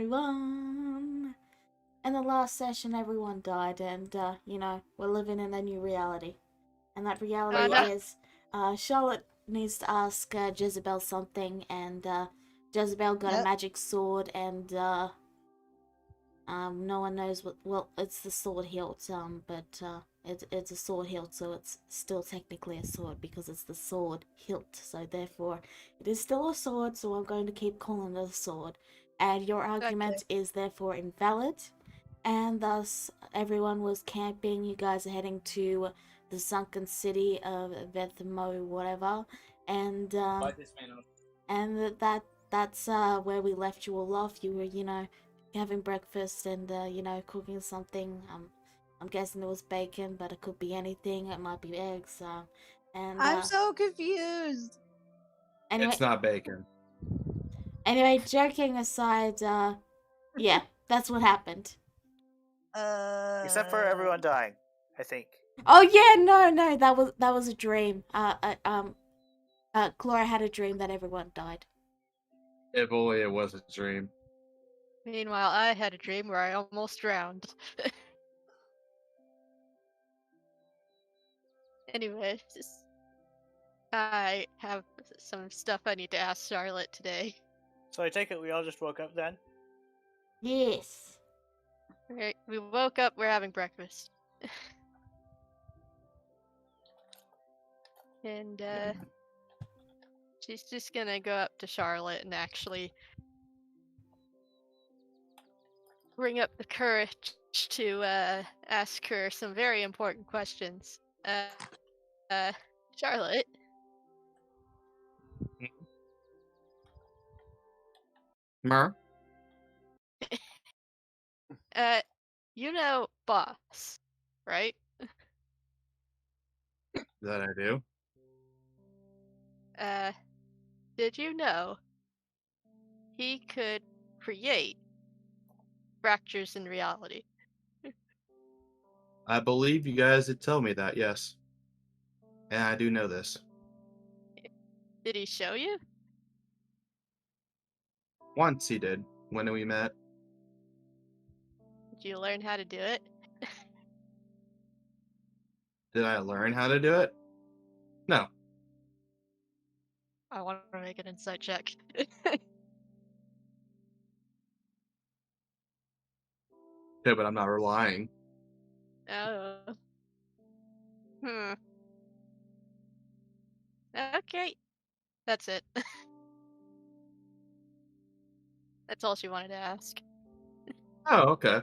everyone. In the last session, everyone died, and, we're living in a new reality. And that reality Oh no. is, Charlotte needs to ask Jezebel something, and, Jezebel got a Yep. magic sword, and, no one knows what. Well, it's the sword hilt, but it's a sword hilt, so it's still technically a sword because it's the sword hilt. So therefore, it is still a sword. So I'm going to keep calling it a sword. And your argument is therefore invalid, and thus everyone was camping. You guys are heading to the sunken city of Vethmo, whatever, and that's where we left you all off. You were, having breakfast and cooking something. I'm guessing it was bacon, but it could be anything. It might be eggs. And I'm so confused. anyway, It's not bacon. joking aside, yeah, that's what happened. Except for everyone dying, I think. Oh yeah, no, that was a dream. Clara had a dream that everyone died. If only it was a dream. Meanwhile, I had a dream where I almost drowned. Anyways, I have some stuff I need to ask Charlotte today. So I take it we all just woke up then? Yes. Right, we woke up, we're having breakfast. And she's just gonna go up to Charlotte and actually bring up the courage to ask her some very important questions. Charlotte. Mer? You know Boss, right? That I do. Did you know he could create fractures in reality? I believe you guys did tell me that, yes. And I do know this. Did he show you? Once he did, when we met. Did you learn how to do it? Did I learn how to do it? No. I want to make an insight check. Yeah, but I'm not relying. Oh. Okay. That's it. That's all she wanted to ask. Oh, okay.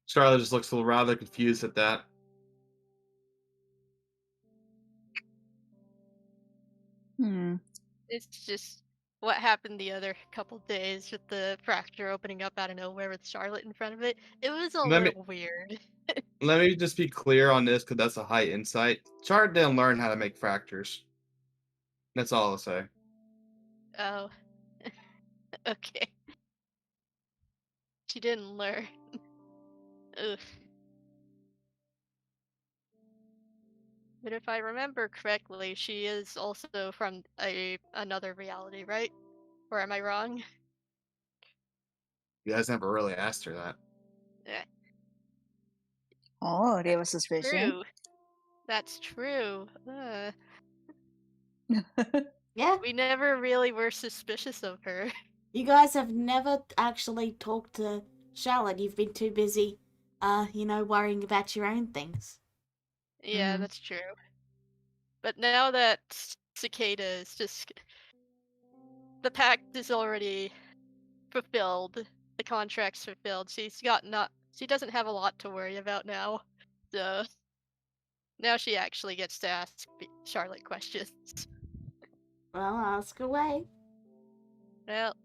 Charlotte just looks a little rather confused at that. It's just what happened the other couple days with the fracture opening up out of nowhere with Charlotte in front of it. It was a little weird. Let me just be clear on this, because that's a high insight. Charlotte didn't learn how to make fractures. That's all I'll say. Oh. Okay. She didn't learn. Ugh. But if I remember correctly, she is also from another reality, right? Or am I wrong? You guys never really asked her that. Yeah. Oh, they have a suspicion. True. That's true. Yeah. We never really were suspicious of her. You guys have never actually talked to Charlotte. You've been too busy, worrying about your own things. Yeah, that's true. But now that Cicada is just... The pact is already fulfilled. The contract's fulfilled. She doesn't have a lot to worry about now. So now she actually gets to ask Charlotte questions. Well, ask away. Well,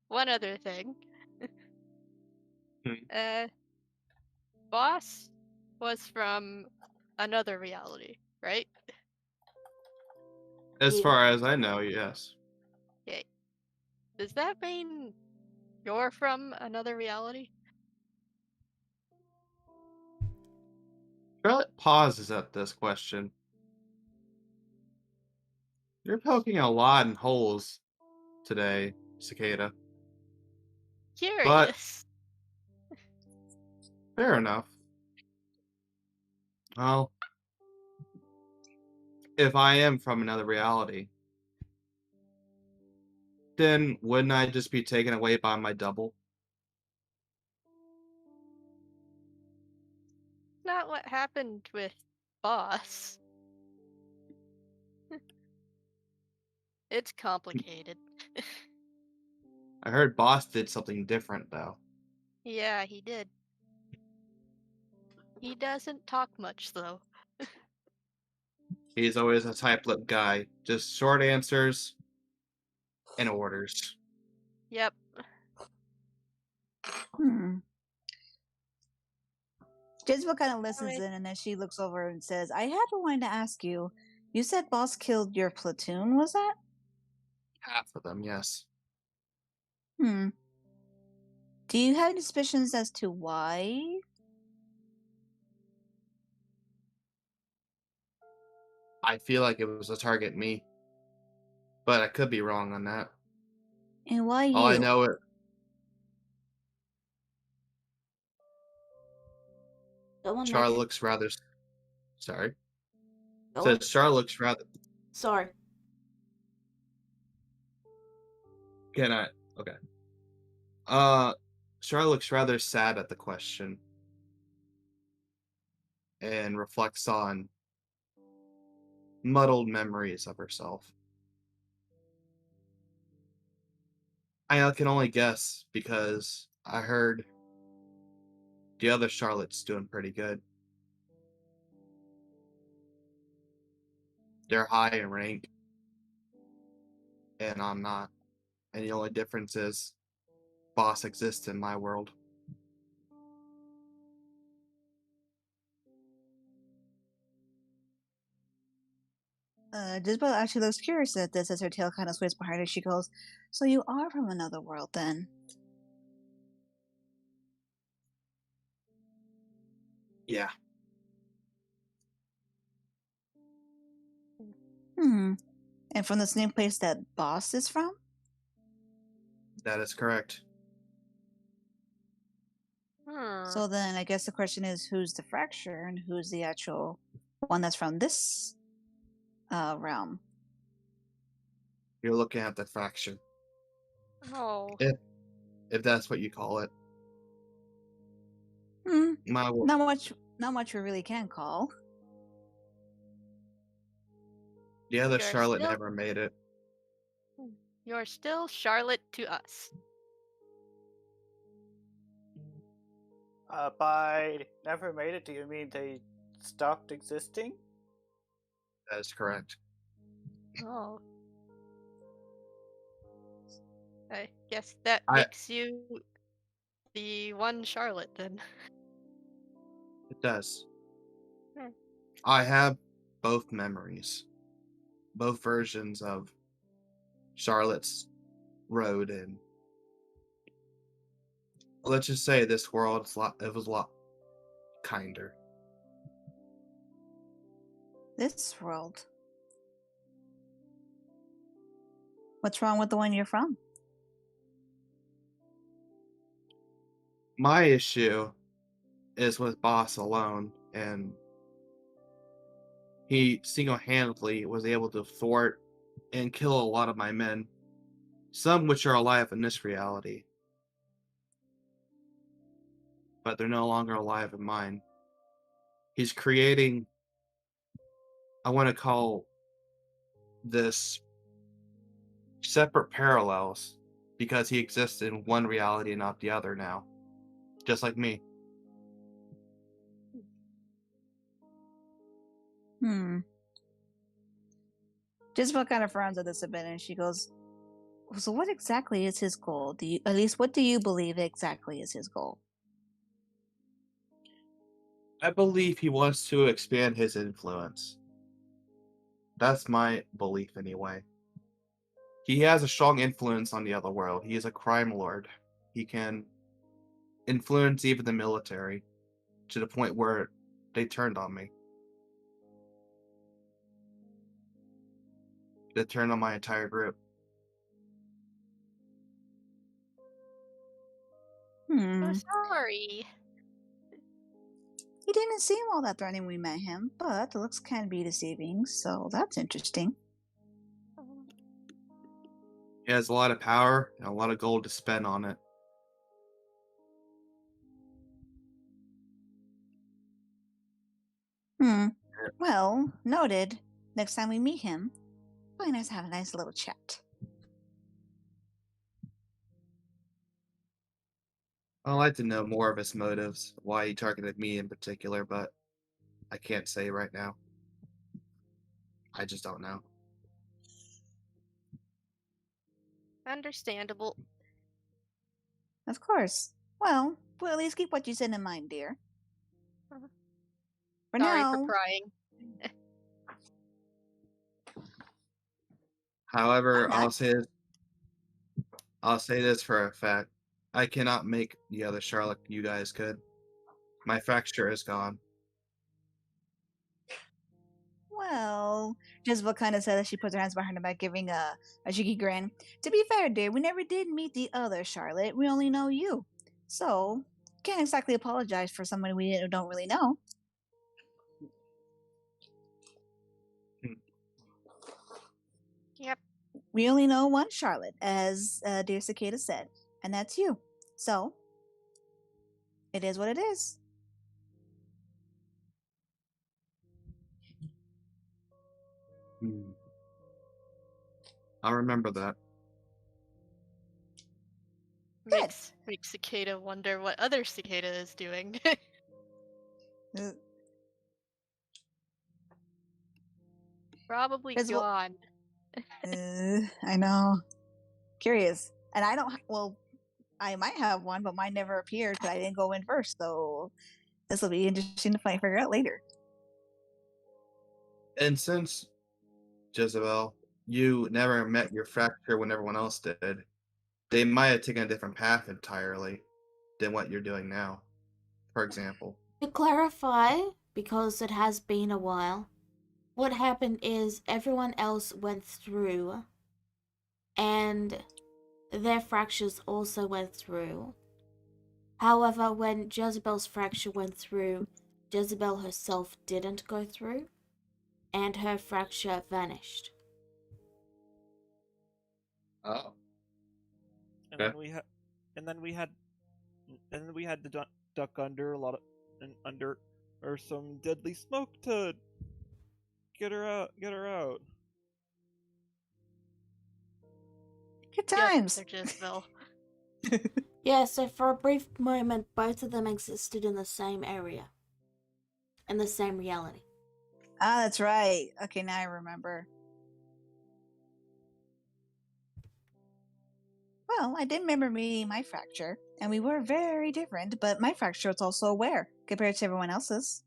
one other thing. Boss was from another reality, right? As far as I know, yes. Okay. Does that mean you're from another reality? Charlotte pauses at this question. You're poking a lot in holes today, Cicada. But Curious. fair enough. Well, if I am from another reality, then wouldn't I just be taken away by my double? Not what happened with Boss. It's complicated. I heard Boss did something different, though. Yeah, he did. He doesn't talk much, though. He's always a tight-lipped guy. Just short answers and orders. Yep. Jezebel kind of listens in, and then she looks over and says, I have been wanting to ask you. You said Boss killed your platoon, was that? Half of them, yes. Do you have any suspicions as to why? I feel like it was to target me. But I could be wrong on that. And why you? All I know it. Go on, Char Nick. looks rather. Sorry. Go on. Says Char looks rather. Sorry. Can I? Okay. Char looks rather sad at the question. And reflects on muddled memories of herself. I can only guess because I heard the other Charlotte's doing pretty good. They're high in rank, and I'm not. And the only difference is Boss exists in my world. Jezebel actually looks curious at this as her tail kind of sways behind her. She goes, so you are from another world then? Yeah. And from the same place that Boss is from? That is correct. So then I guess the question is, who's the fracture and who's the actual one that's from this realm? You're looking at the fracture. Oh. If that's what you call it. Not much we really can call. The other You're Charlotte still- never made it. You're still Charlotte to us. By never made it, do you mean they stopped existing? That is correct. Oh. I guess that makes you the one Charlotte then. It does. Hmm. I have both memories. Both versions of Charlotte's road, and let's just say this world it was a lot kinder. This world? What's wrong with the one you're from? My issue is with Boss alone, and he single-handedly was able to thwart and kill a lot of my men, some which are alive in this reality, but they're no longer alive in mine. He's creating, I want to call this separate parallels, because he exists in one reality and not the other now, just like me. Jezebel kind of frowns at this a bit and she goes, so what exactly is his goal? At least what do you believe exactly is his goal? I believe he wants to expand his influence. That's my belief anyway. He has a strong influence on the other world. He is a crime lord. He can influence even the military to the point where they turned on me. to turn on my entire group. I'm sorry. He didn't seem all that threatening when we met him, but the looks can be deceiving, so that's interesting. He has a lot of power and a lot of gold to spend on it. Well, noted. Next time we meet him, probably nice to have a nice little chat. I'd like to know more of his motives, why he targeted me in particular, but I can't say right now. I just don't know. Understandable. Of course. Well, we'll at least keep what you said in mind, dear. For Sorry for now, prying. However, I'm not. I'll say this for a fact. I cannot make the other Charlotte you guys could. My fracture is gone. Well, Jezebel kind of said as she puts her hands behind her back, giving a cheeky grin. To be fair, dear, we never did meet the other Charlotte. We only know you. So, can't exactly apologize for someone we don't really know. Yep. We only know one Charlotte, as dear Cicada said, and that's you. So, it is what it is. I'll remember that. Makes Cicada wonder what other Cicada is doing. Uh, Probably Jezebel- gone. I know. Curious. And I don't, well, I might have one, but mine never appeared because I didn't go in first. So this will be interesting to figure out later. And since, Jezebel, you never met your fracture when everyone else did, they might have taken a different path entirely than what you're doing now, for example. To clarify, because it has been a while, what happened is everyone else went through, and their fractures also went through. However, when Jezebel's fracture went through, Jezebel herself didn't go through, and her fracture vanished. Oh. And Okay. then we had to duck under a lot of under or some deadly smoke to get her out. Good Yes, times. Sir Jezebel. Yeah, so for a brief moment, both of them existed in the same area, in the same reality. Ah, that's right. Okay, now I remember. Well, I did remember meeting my fracture, and we were very different, but my fracture was also aware compared to everyone else's.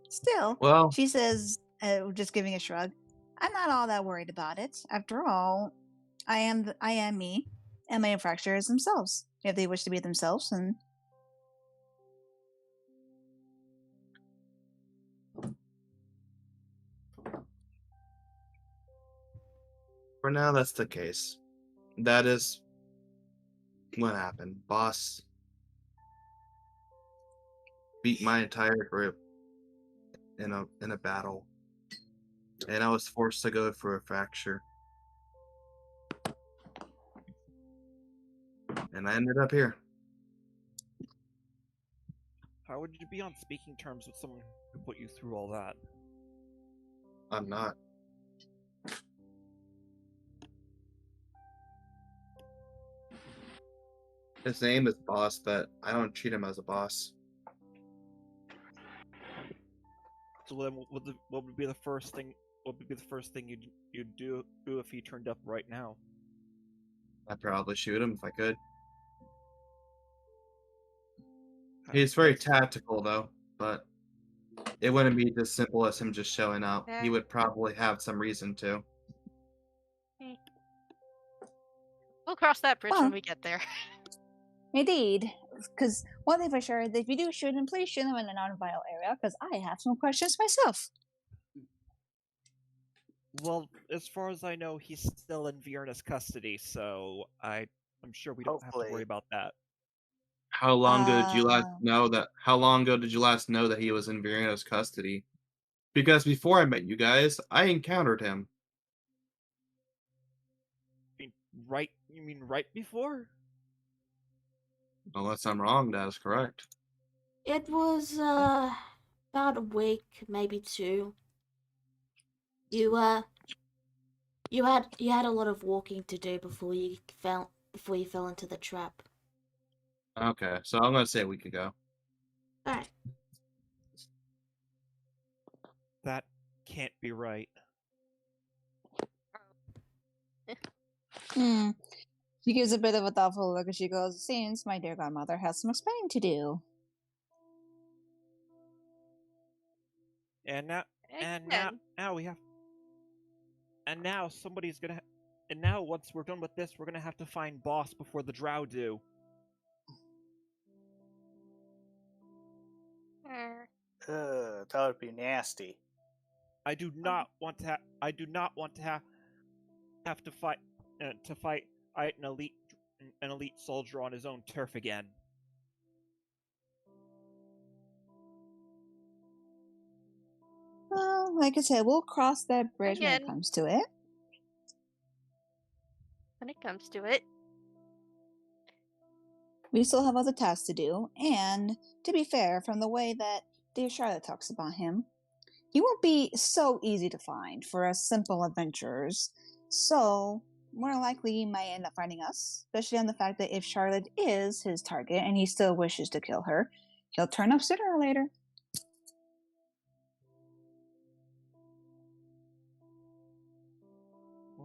Still, Well, she says, just giving a shrug, I'm not all that worried about it. After all, I am me, and my fractures themselves. If they wish to be themselves, and for now, that's the case. That is what happened. Boss beat my entire group in a battle, and I was forced to go for a fracture, and I ended up here. How would you be on speaking terms with someone who put you through all that? I'm not. His name is Boss, but I don't treat him as a boss. So then, what would be the first thing? What would be the first thing you'd do if he turned up right now? I'd probably shoot him if I could. He's very tactical, though, but it wouldn't be as simple as him just showing up. He would probably have some reason to. We'll cross that bridge Well, when we get there. indeed, because one thing for sure, if you do shoot him, please shoot him in a non-vital area, because I have some questions myself. Well, as far as I know, he's still in Vierna's custody, so I'm sure we don't have to worry Hopefully. about that. How long ago did you last Uh, know that? How long ago did you last know that he was in Virino's custody? Because before I met you guys, I encountered him. You mean right before? Unless I'm wrong, that is correct. It was about a week, maybe 2. You you had a lot of walking to do before you fell into the trap. Okay, so I'm gonna say a week ago. All right. That can't be right. hmm. She gives a bit of a thoughtful look as she goes, "Seems my dear godmother has some explaining to do." And Again. now we have. And now somebody's gonna. And now once we're done with this, we're gonna have to find Boss before the Drow do. That would be nasty. I do not want to. I do not want to have to fight an elite soldier on his own turf again. Well, like I said, we'll cross that bridge when it Again. comes to it. When it comes to it. We still have other tasks to do, and to be fair, from the way that dear Charlotte talks about him, he won't be so easy to find for us simple adventurers. So, more likely he might end up finding us, especially on the fact that if Charlotte is his target and he still wishes to kill her, he'll turn up sooner or later.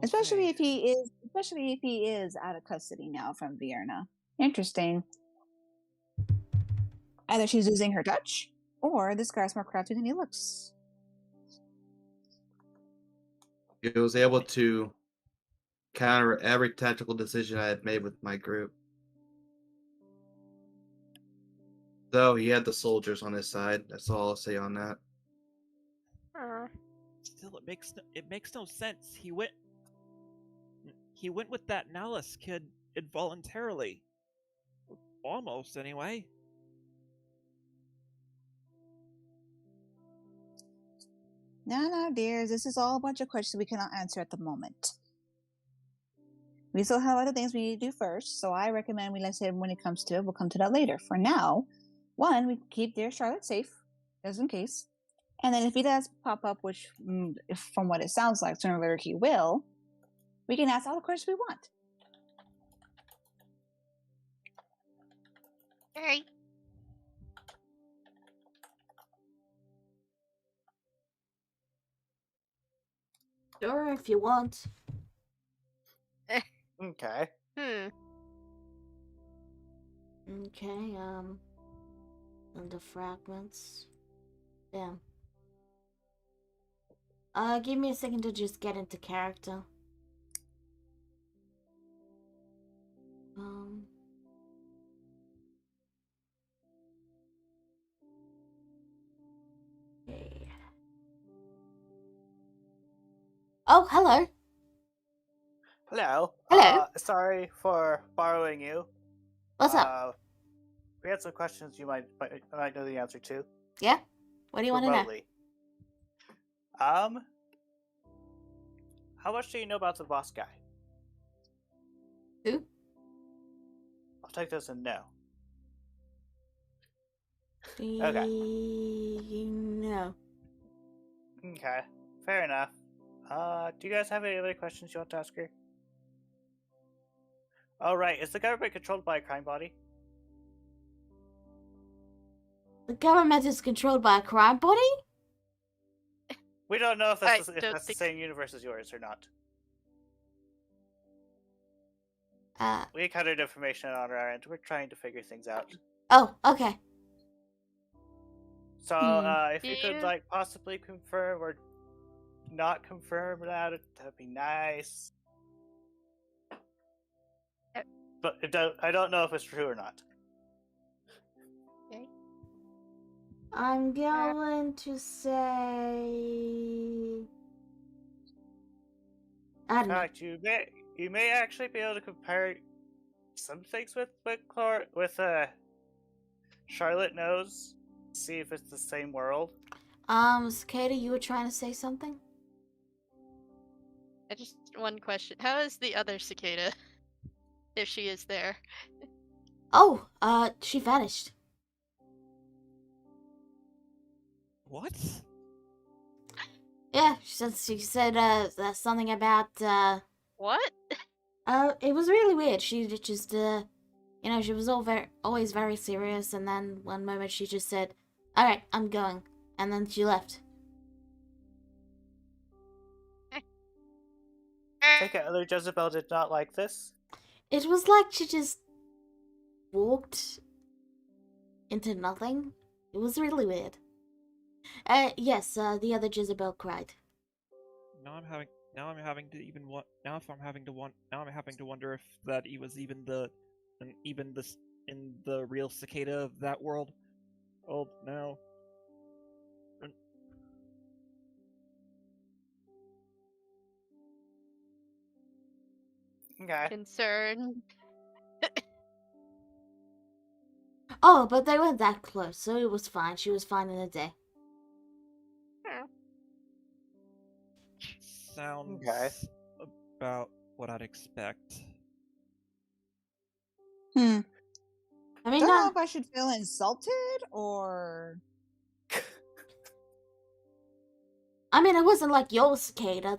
Especially if he is out of custody now from Vienna. Interesting. Either she's using her touch, or this guy's more crafty than he looks. He was able to counter every tactical decision I had made with my group. Though he had the soldiers on his side. That's all I'll say on that. Still, it makes no sense. He went with that Nallus kid involuntarily. Almost, anyway. No, dears, this is all a bunch of questions we cannot answer at the moment. We still have other things we need to do first, so I recommend let's say when it comes to it, we'll come to that later. For now, one, we keep dear Charlotte safe, just in case. And then if he does pop up, which from what it sounds like, sooner or later he will, we can ask all the questions we want. Alright. Sure, if you want. Okay. Okay, and the fragments. Damn. Give me a second to just get into character. Okay. Oh, hello. Hello. Hello. Sorry for borrowing you. What's up? We had some questions you might know the answer to. Yeah? What do you want to know? Remotely. How much do you know about the boss guy? Who? I'll take this as no. Okay. No. Okay, fair enough. Do you guys have any other questions you want to ask her? Oh, right. Is the government controlled by a crime body? The government is controlled by a crime body? We don't know if that's, I the, if don't that's the think- same universe as yours or not. We encountered information on our end. We're trying to figure things out. Oh, okay. So, if you could, like, possibly confirm or not confirm that'd be nice. But I don't know if it's true or not. I'm going to say. I In don't know. fact, you may actually be able to compare some things with Charlotte knows. See if it's the same world. Cicada, you were trying to say something? I just one question. How is the other cicada? If she is there. Oh, she vanished. What? Yeah, she said, that's something about, What? it was really weird. She just, she was always very serious, and then one moment she just said, "Alright, I'm going," and then she left. Take it other Jezebel did not like this. It was like she just walked into nothing. It was really weird. Yes, the other Jezebel cried. Now I'm having to wonder if that he was even in the real cicada of that world. Oh no. Okay. Concern. Oh, but they weren't that close, so it was fine. She was fine in a day. Sounds Okay. about what I'd expect. Hmm. I mean, Don't know if I should feel insulted or. it wasn't like your cicada.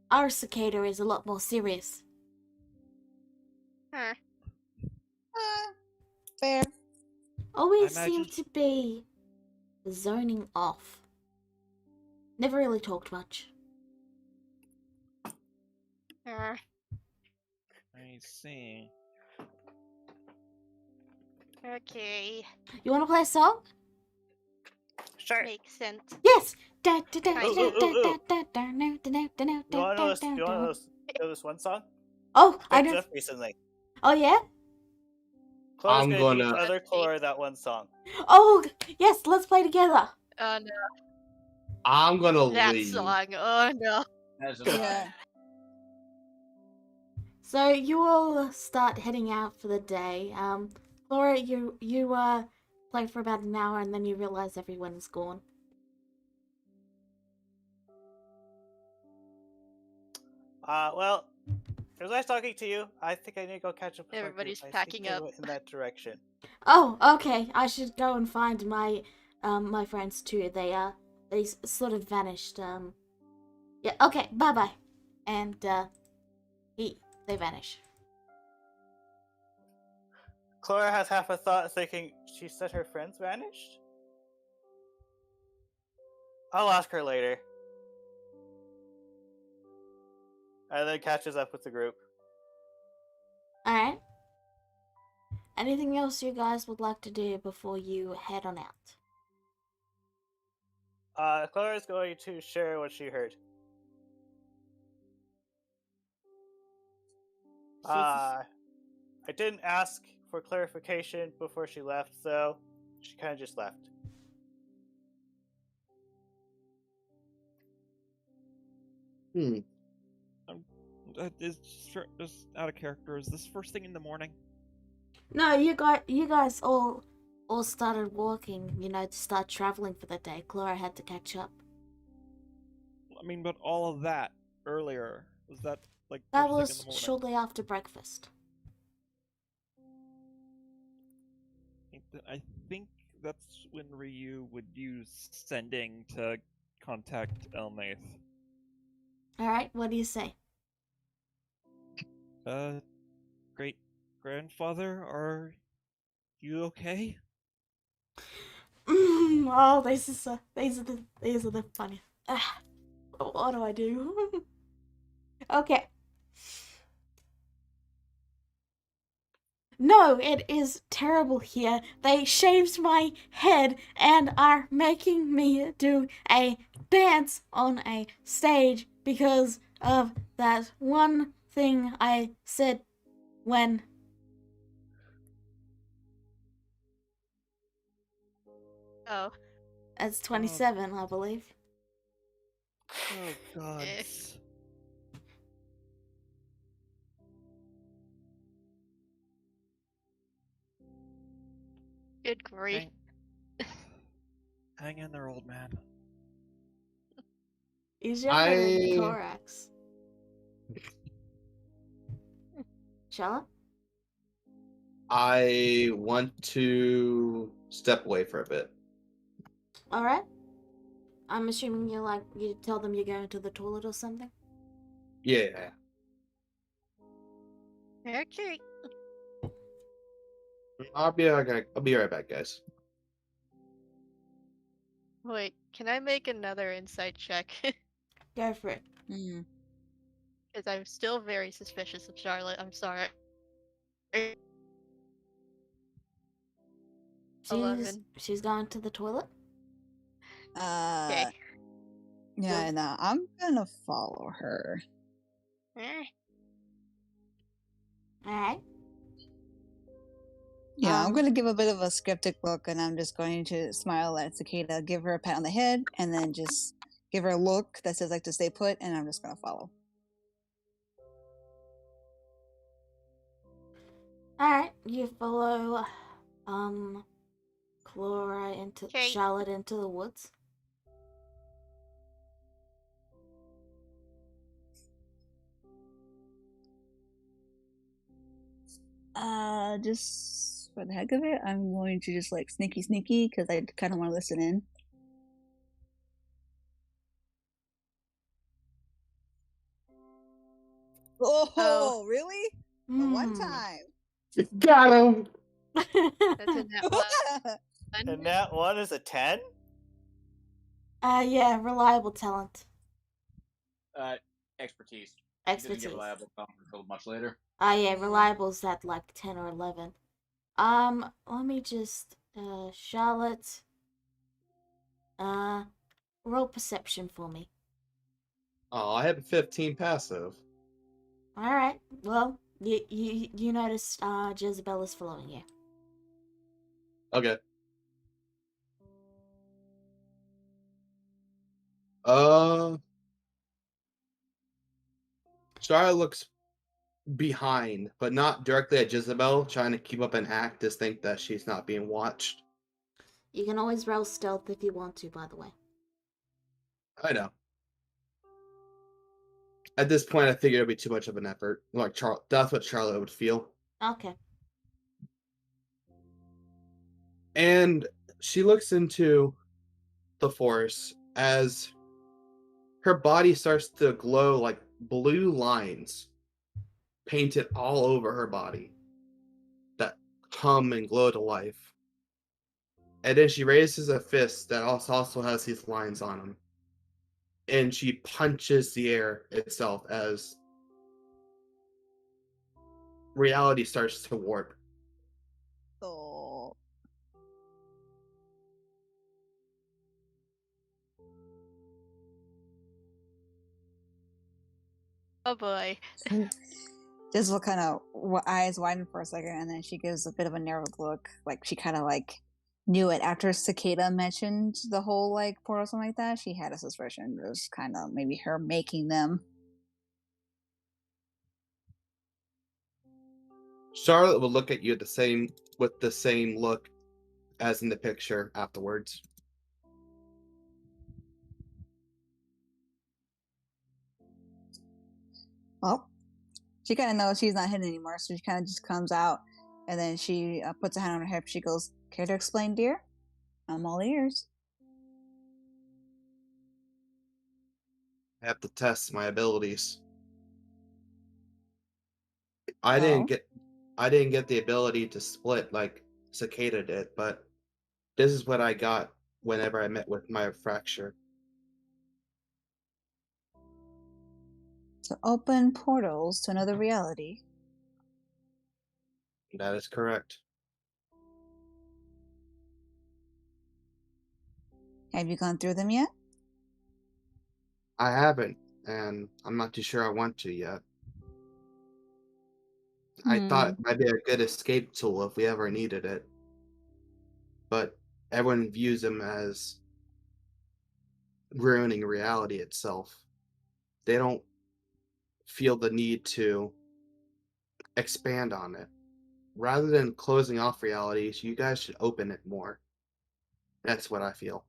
Our cicada is a lot more serious. Huh. Fair. Always I seemed imagine- to be zoning off. Never really talked much. Huh. I see. Okay. You want to play a song? Sure. Makes sense. Yes. You want to know this one song? Oh, I Picked know. up recently. Oh yeah. Chloe's I'm gonna teach gonna- other Let's see. Chlora that one song. Oh yes. Let's play together. Oh no. I'm gonna That leave. song. Oh no. Yeah. So you all start heading out for the day. Laura, you play for about an hour and then you realize everyone is gone. Well, it was nice talking to you. I think I need to go catch up with Everybody's my group. I think packing they up. went in that direction. Oh, okay. I should go and find my my friends too. They sort of vanished. Yeah. Okay. Bye bye. And they vanish. Chlora has half a thought thinking she said her friends vanished. I'll ask her later. And then catches up with the group. All right. Anything else you guys would like to do before you head on out? Clora's going to share what she heard. I didn't ask for clarification before she left, so she kind of just left. Just out of character. Is this first thing in the morning? No, you guys all started walking. To start traveling for the day. Clara had to catch up. I mean, but all of that earlier was that like That first thing in was the morning? shortly after breakfast. I think that's when Ryu would use sending to contact Elnath. All right. What do you say? Great grandfather, are you okay? Oh, these are the funny. What do I do? Okay. No, it is terrible here. They shaved my head and are making me do a dance on a stage because of that one thing I said when. Oh. It's 27, I believe. Oh god. Eh. Good grief. Hang in there, old man. He's younger than I Korax. Charlotte? I want to step away for a bit. Alright. I'm assuming you tell them you're going to the toilet or something? Yeah. Okay. I'll be right back, guys. Wait, can I make another insight check? Go for it. Hmm. Because I'm still very suspicious of Charlotte. I'm sorry. She's 11. she's gone to the toilet? Okay. Yeah, no, I'm gonna follow her. Alright. Yeah, I'm Um, gonna give a bit of a skeptic look, and I'm just going to smile at Cicada, give her a pat on the head, and then just give her a look that says like to stay put, and I'm just gonna follow. Alright, you follow Clara into Okay. Charlotte into the woods. Just for the heck of it, I'm going to just like sneaky because I kind of want to listen in. Oh, really? The one time. Got him. That's a net one. And that one is a 10? Yeah, reliable talent. Expertise. She doesn't Expertise. get reliable talent until much later. Yeah, reliable's at like 10 or 11. Let me just, Charlotte, roll perception for me. Oh, I have a 15 passive. Alright, well, you notice, Jezebel is following you. Okay. Charlotte looks behind, but not directly at Jezebel, trying to keep up an act to think that she's not being watched. You can always roll stealth if you want to, by the way. I know. At this point, I figured it'd be too much of an effort. Like that's what Charlotte would feel. Okay. And she looks into the forest as her body starts to glow like blue lines painted all over her body that hum and glow to life. And then she raises a fist that also has these lines on them. And she punches the air itself as reality starts to warp. Oh. Oh boy. Just look kind of eyes widen for a second, and then she gives a bit of a narrowed look, like she kind of like knew it after Cicada mentioned the whole like portal, something like that. She had a suspicion it was kind of maybe her making them. Charlotte will look at you with the same look as in the picture afterwards. Well, she kind of knows she's not hidden anymore, so she kind of just comes out, and then she puts a hand on her hip. She goes, "Care to explain, dear? I'm all ears." I have to test my abilities. I Oh. didn't get the ability to split like Cicada did, but this is what I got whenever I met with my fracture. To open portals to another reality. That is correct. Have you gone through them yet? I haven't, and I'm not too sure I want to yet. I thought it might be a good escape tool if we ever needed it. But everyone views them as ruining reality itself. They don't feel the need to expand on it. Rather than closing off realities, you guys should open it more. That's what I feel.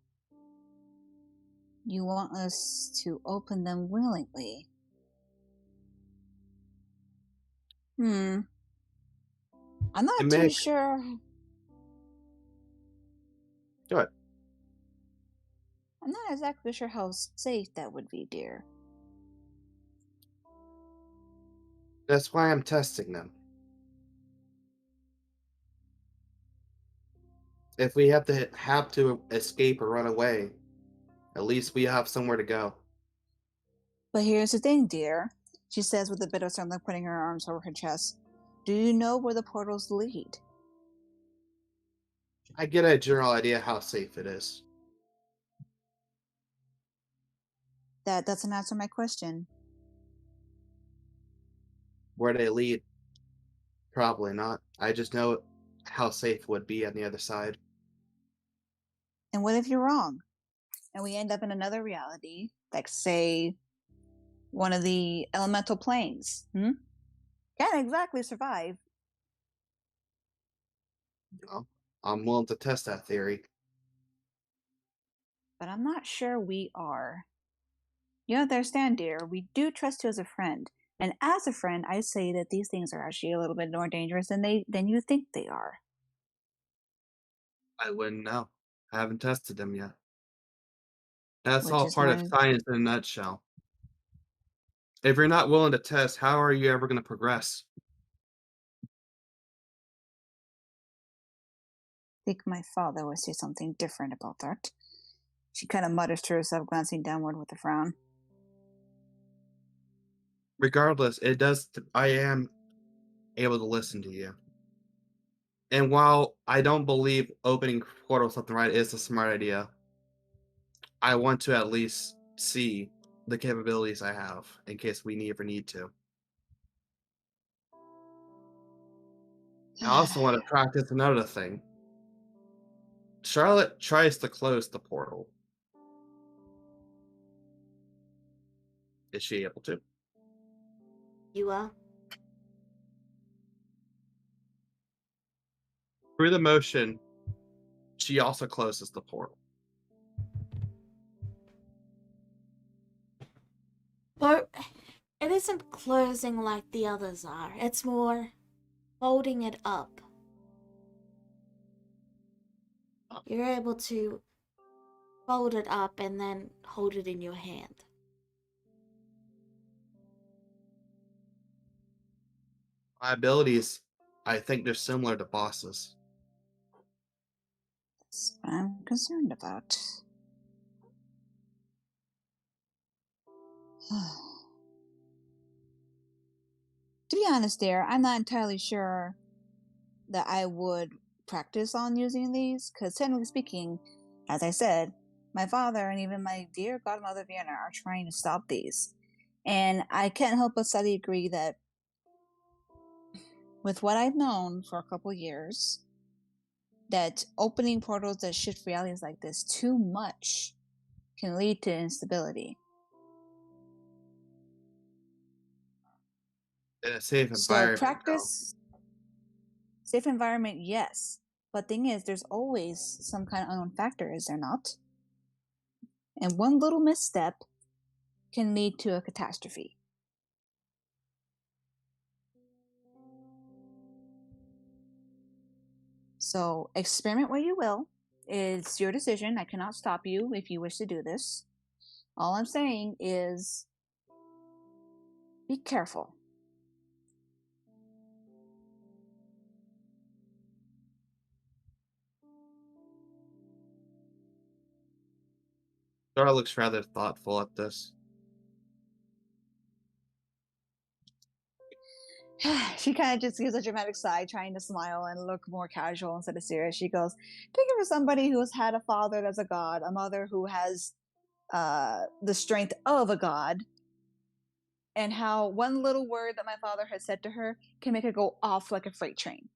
You want us to open them willingly? I'm It not may too sure. Go ahead. I'm not exactly sure how safe that would be, dear. That's why I'm testing them. If we have to escape or run away, at least we have somewhere to go. But here's the thing, dear, she says with a bit of something, putting her arms over her chest. Do you know where the portals lead? I get a general idea how safe it is. That doesn't answer my question. Where they lead, probably not. I just know how safe it would be on the other side. And what if you're wrong? And we end up in another reality, like, say, one of the elemental planes? Can't exactly survive. Well, I'm willing to test that theory. But I'm not sure we are. You understand, dear, we do trust you as a friend. And as a friend, I say that these things are actually a little bit more dangerous than you think they are. I wouldn't know. I haven't tested them yet. That's Which all is part of why science in a nutshell. If you're not willing to test, how are you ever going to progress? I think my father would say something different about that. She kind of mutters to herself, glancing downward with a frown. Regardless, I am able to listen to you. And while I don't believe opening portals left and right is a smart idea, I want to at least see the capabilities I have in case we ever need to. I also want to practice another thing. Charlotte tries to close the portal. Is she able to? You are? Through the motion, she also closes the portal. But it isn't closing like the others are. It's more folding it up. You're able to fold it up and then hold it in your hand. My abilities, I think they're similar to bosses. That's what I'm concerned about. To be honest, dear, I'm not entirely sure that I would practice on using these, because technically speaking, as I said, my father and even my dear godmother Vienna are trying to stop these. And I can't help but sadly agree that with what I've known for a couple years, that opening portals that shift realities like this too much can lead to instability. In a safe So environment, practice, safe environment, yes. But thing is, there's always some kind of unknown factor, is there not? And one little misstep can lead to a catastrophe. So experiment where you will. It's your decision. I cannot stop you if you wish to do this. All I'm saying is be careful. Dora looks rather thoughtful at this. She kind of just gives a dramatic sigh, trying to smile and look more casual instead of serious. She goes, take it for somebody who's had a father that's a god, a mother who has the strength of a god, and how one little word that my father has said to her can make her go off like a freight train.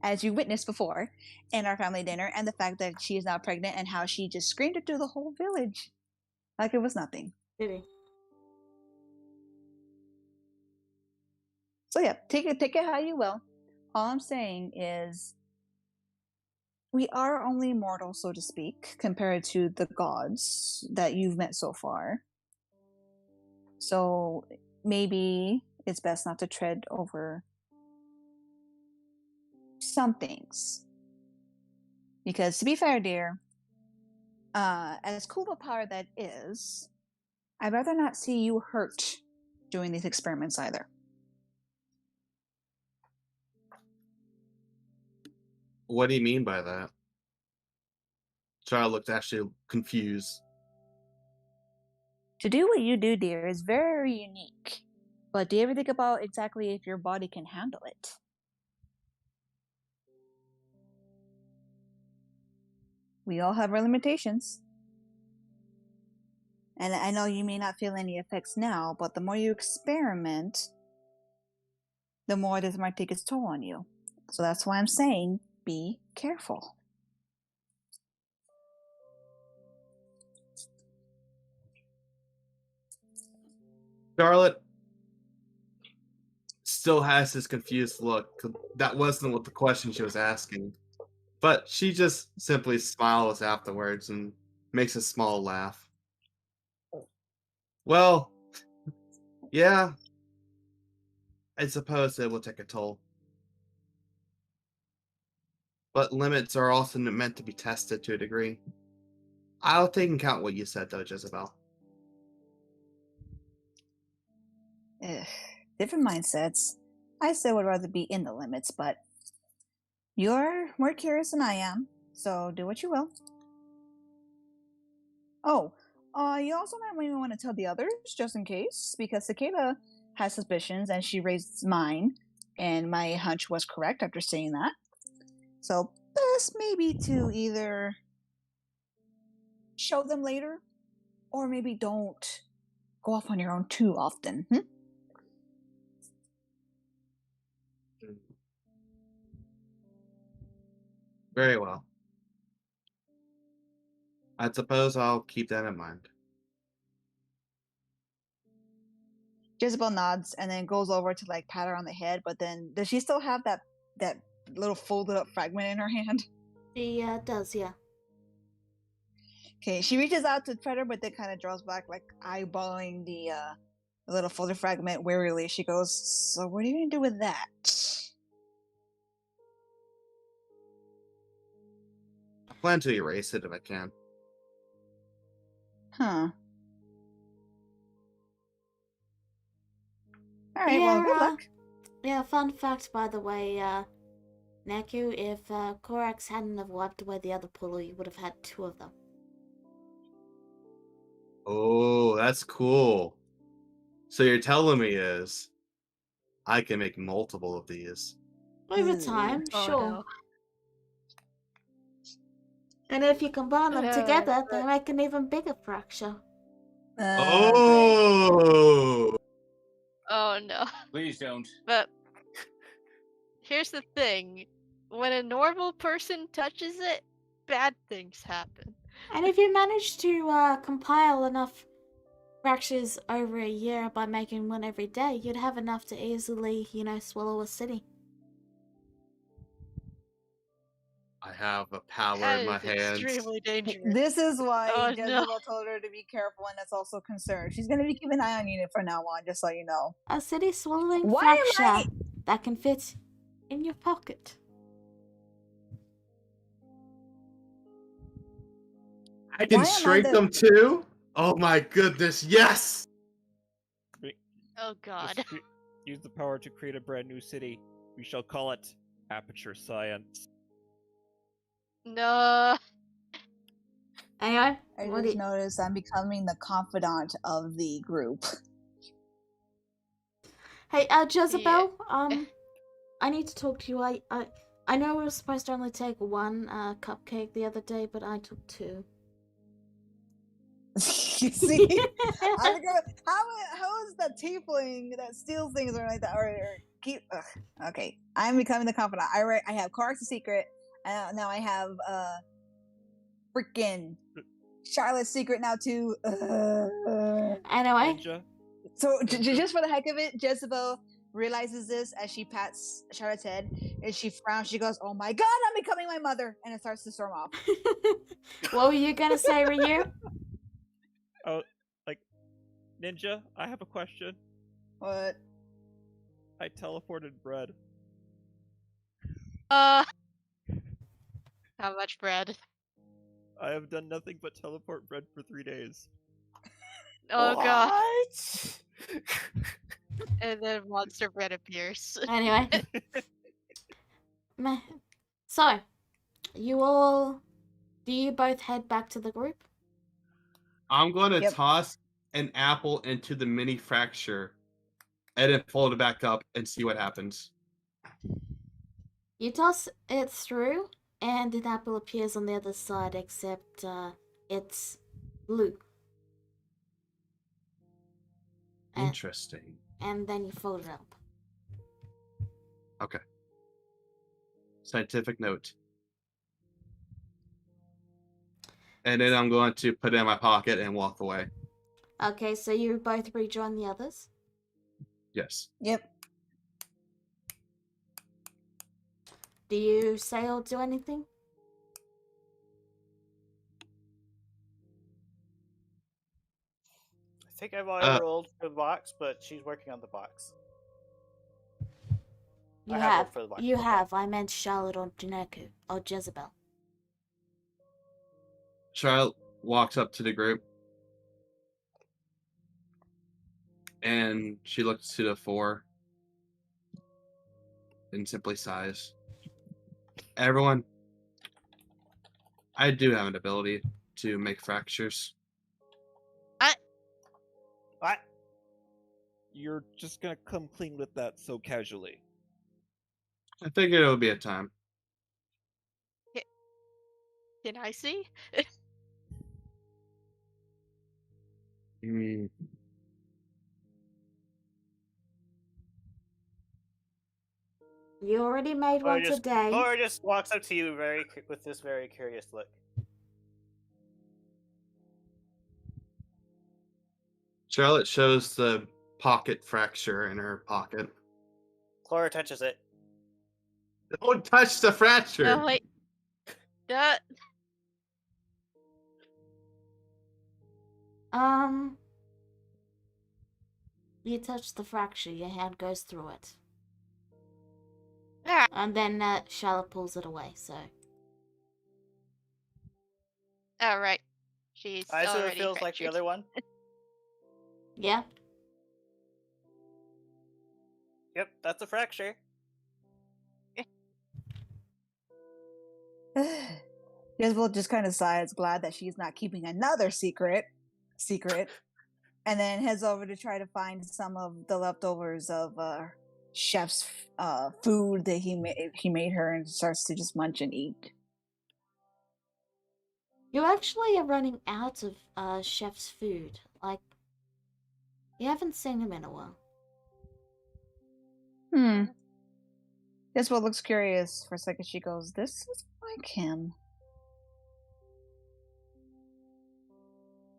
as you witnessed before in our family dinner, and the fact that she is now pregnant and how she just screamed it to the whole village like it was nothing. Really? So yeah, take it how you will. All I'm saying is we are only mortal, so to speak, compared to the gods that you've met so far. So maybe it's best not to tread over some things. Because to be fair, dear, as cool of a power that is, I'd rather not see you hurt doing these experiments either. What do you mean by that? Charlotte looked actually confused. To do what you do, dear, is very unique. But do you ever think about exactly if your body can handle it? We all have our limitations. And I know you may not feel any effects now, but the more you experiment, the more this might take its toll on you. So that's why I'm saying, be careful. Charlotte still has this confused look. That wasn't what the question she was asking. But she just simply smiles afterwards and makes a small laugh. Well, yeah, I suppose it will take a toll. But limits are also meant to be tested to a degree. I'll take into account what you said, though, Jezebel. Different mindsets. I still would rather be in the limits, but you're more curious than I am, so do what you will. Oh, you also might maybe want to tell the others, just in case, because Cicada has suspicions and she raised mine, and my hunch was correct after seeing that. So, best maybe to either show them later, or maybe don't go off on your own too often. Very well. I suppose I'll keep that in mind. Jezebel nods and then goes over to like pat her on the head, but then does she still have that little folded up fragment in her hand? She does, yeah. Okay, she reaches out to pet her, but then kind of draws back, like eyeballing the little folded fragment warily. She goes, "So what are you gonna do with that?" I plan to erase it if I can. Huh. All right. Well, good luck. Yeah, fun fact, by the way, Neku, if Korax hadn't have wiped away the other puzzle, you would have had 2 of them. Oh, that's cool. So you're telling me is I can make multiple of these. Over time, Oh, sure. no. And if you combine them together, but- they make an even bigger fracture. Great. Oh! Oh no. Please don't. But here's the thing. When a normal person touches it, bad things happen. And if you manage to compile enough fractures over a year by making one every day, you'd have enough to easily, swallow a city. I have a power That in my is hands. extremely dangerous. This is why Oh, Jezebel no. told her to be careful, and that's also concerned. She's gonna be keeping an eye on you from now on, just so you know. A city swallowing Why am fracture that can fit in your pocket. I can Why am I shrink the- them too? Oh my goodness, yes! Oh god. Just use the power to create a brand new city. We shall call it Aperture Science. No. Anyway, I what do just you... noticed I'm becoming the confidant of the group. Hey, Jezebel, I need to talk to you. I know we were supposed to only take 1 cupcake the other day, but I took 2. You see? I think how is that tiefling that steals things or like that or keep. Okay, I'm becoming the confidant. I have Clark's a secret. Now I have freaking Charlotte's secret now too. Anyway, Ninja. So just for the heck of it, Jezebel realizes this as she pats Charlotte's head and she frowns. She goes, "Oh my God, I'm becoming my mother!" and it starts to storm off. what were you gonna say, Ryu? Oh, like Ninja. I have a question. What? I teleported bread. How much bread? I have done nothing but teleport bread for 3 days. Oh god. What? And then monster bread appears. Anyway, so you all, do you both head back to the group? I'm going to Yep. toss an apple into the mini fracture and then fold it back up and see what happens. You toss it through, and an apple appears on the other side, except it's blue. Interesting. And then you fold it up. Okay. Scientific note. And then I'm going to put it in my pocket and walk away. Okay, so you both rejoin the others? Yes. Yep. Do you say or do anything? I think I've already rolled for the box, but she's working on the box. You I have. rolled for the box. You Okay. have. I meant Charlotte or Janeku or Jezebel. Charlotte walks up to the group and she looks to the four and simply sighs. Everyone, I do have an ability to make fractures. What? You're just gonna come clean with that so casually. I figured it would be a time. Can I see? Mm. You already made one today. Laura just walks up to you with this very curious look. Charlotte shows the pocket fracture in her pocket. Clara touches it. Don't touch the fracture! No, wait. That. You touch the fracture, your hand goes through it. Ah. And then Charlotte pulls it away, so. Alright. She's I assume already it feels like the fractured. other one. Yeah. Yep, that's a fracture. Jezebel just kind of sighs, glad that she's not keeping another secret, and then heads over to try to find some of the leftovers of chef's food that he made her, and starts to just munch and eat. You actually are running out of chef's food. Like, you haven't seen him in a while. Jezebel looks curious for a second. She goes, "This is like him."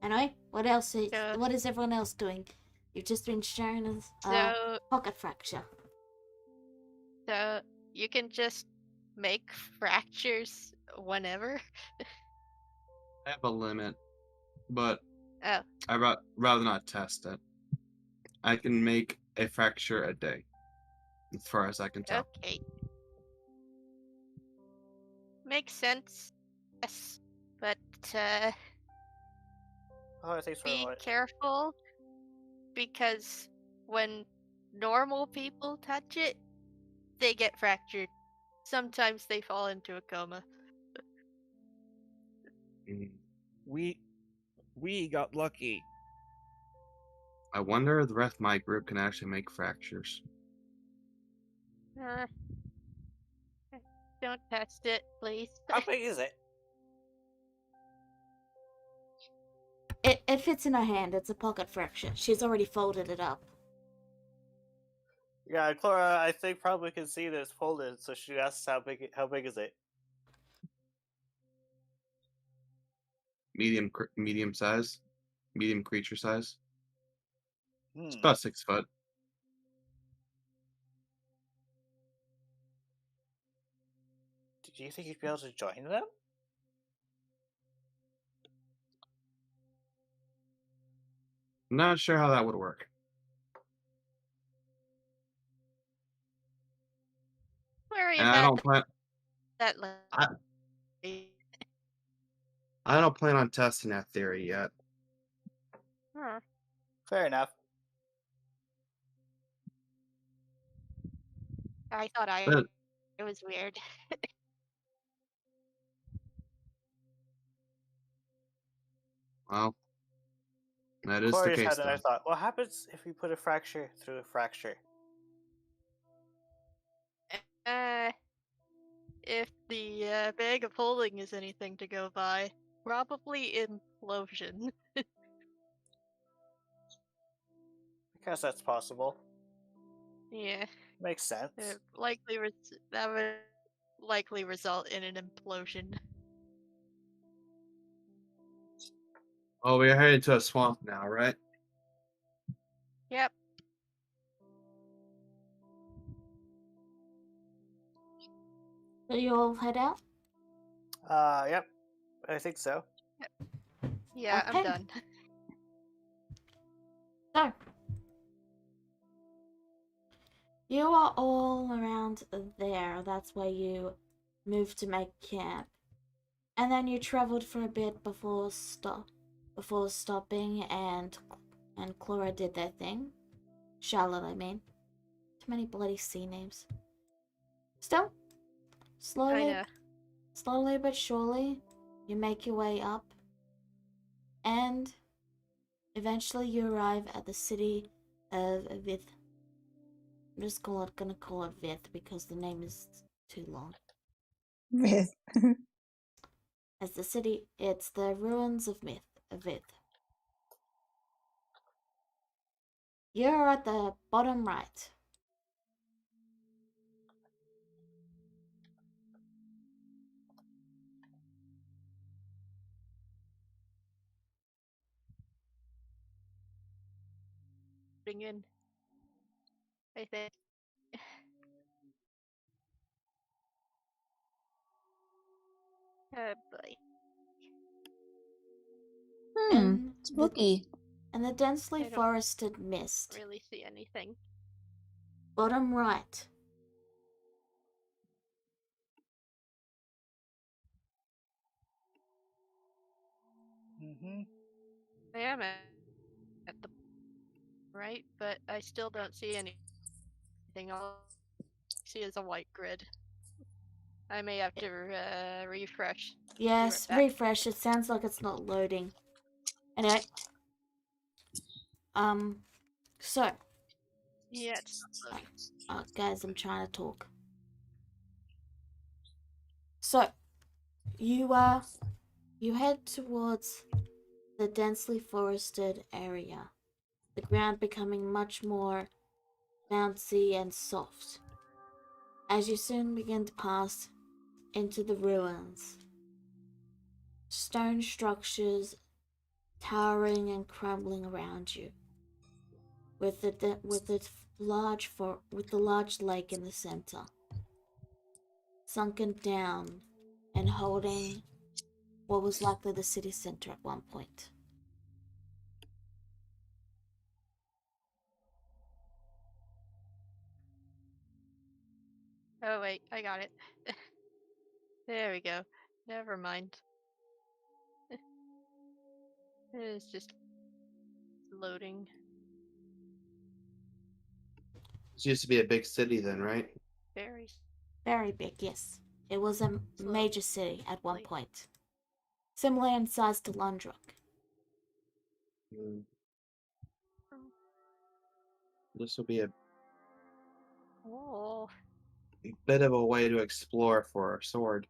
Anyway, what else? Yeah. What is everyone else doing? You've just been sharing a So, pocket fracture. so you can just make fractures whenever. I have a limit, but Oh. I'd rather not test it. I can make a fracture a day, as far as I can tell. Okay. Makes sense. Yes. But Oh, thanks for be what? careful, because when normal people touch it, they get fractured. Sometimes they fall into a coma. Mm. We got lucky. I wonder if the rest of my group can actually make fractures. Don't test it, please. How big is it? It fits in her hand. It's a pocket fracture. She's already folded it up. Yeah, Clara, I think probably can see that it's folded, so she asks how big is it? Medium size, medium creature size. It's Hmm. about 6 foot. Do you think you'd be able to join them? Not sure how that would work. Worry And about that I, later. I don't plan on testing that theory yet. Huh. Fair enough. I thought But it was weird. well, that is the Cora just case had though. another thought. What happens if we put a fracture through a fracture? Uh, if the bag of holding is anything to go by, probably implosion. Because that's possible. Yeah, Makes sense. that would likely result in an implosion. Oh, we're headed to a swamp now, right? Yep. So you all head out? Yep. I think so. Yeah, I'm Okay. done. So, you are all around there. That's where you moved to make camp. And then you traveled for a bit before stopping and Clara did their thing. Charlotte, I mean. Too many bloody C names. Still, I slowly but surely, you make your way up, and eventually you arrive at the city of Vith. I'm just gonna call it Vith because the name is too long. With As the city, it's the ruins of Vith. You're at the bottom right. bring in. I think. Oh boy. And spooky. the densely I don't forested mist. Really see anything. Bottom right. Mm-hmm. I am at the right, but I still don't see anything. All I see is a white grid. I may have to refresh. Yes, Be right back. refresh. It sounds like it's not loading. Anyway. So. Yeah, it's not loading. Guys, I'm trying to talk. So, you head towards the densely forested area, the ground becoming much more bouncy and soft. As you soon begin to pass into the ruins, stone structures towering and crumbling around you, with the large lake in the center, sunken down and holding what was likely the city center at one point. Oh wait, I got it. There we go. Never mind. It's just loading. This used to be a big city then, right? Very Very big, yes. It was a slow. major city at one point. Similar in size to Lundrock. Mm. This will be a Oh, bit of a way to explore for our sword.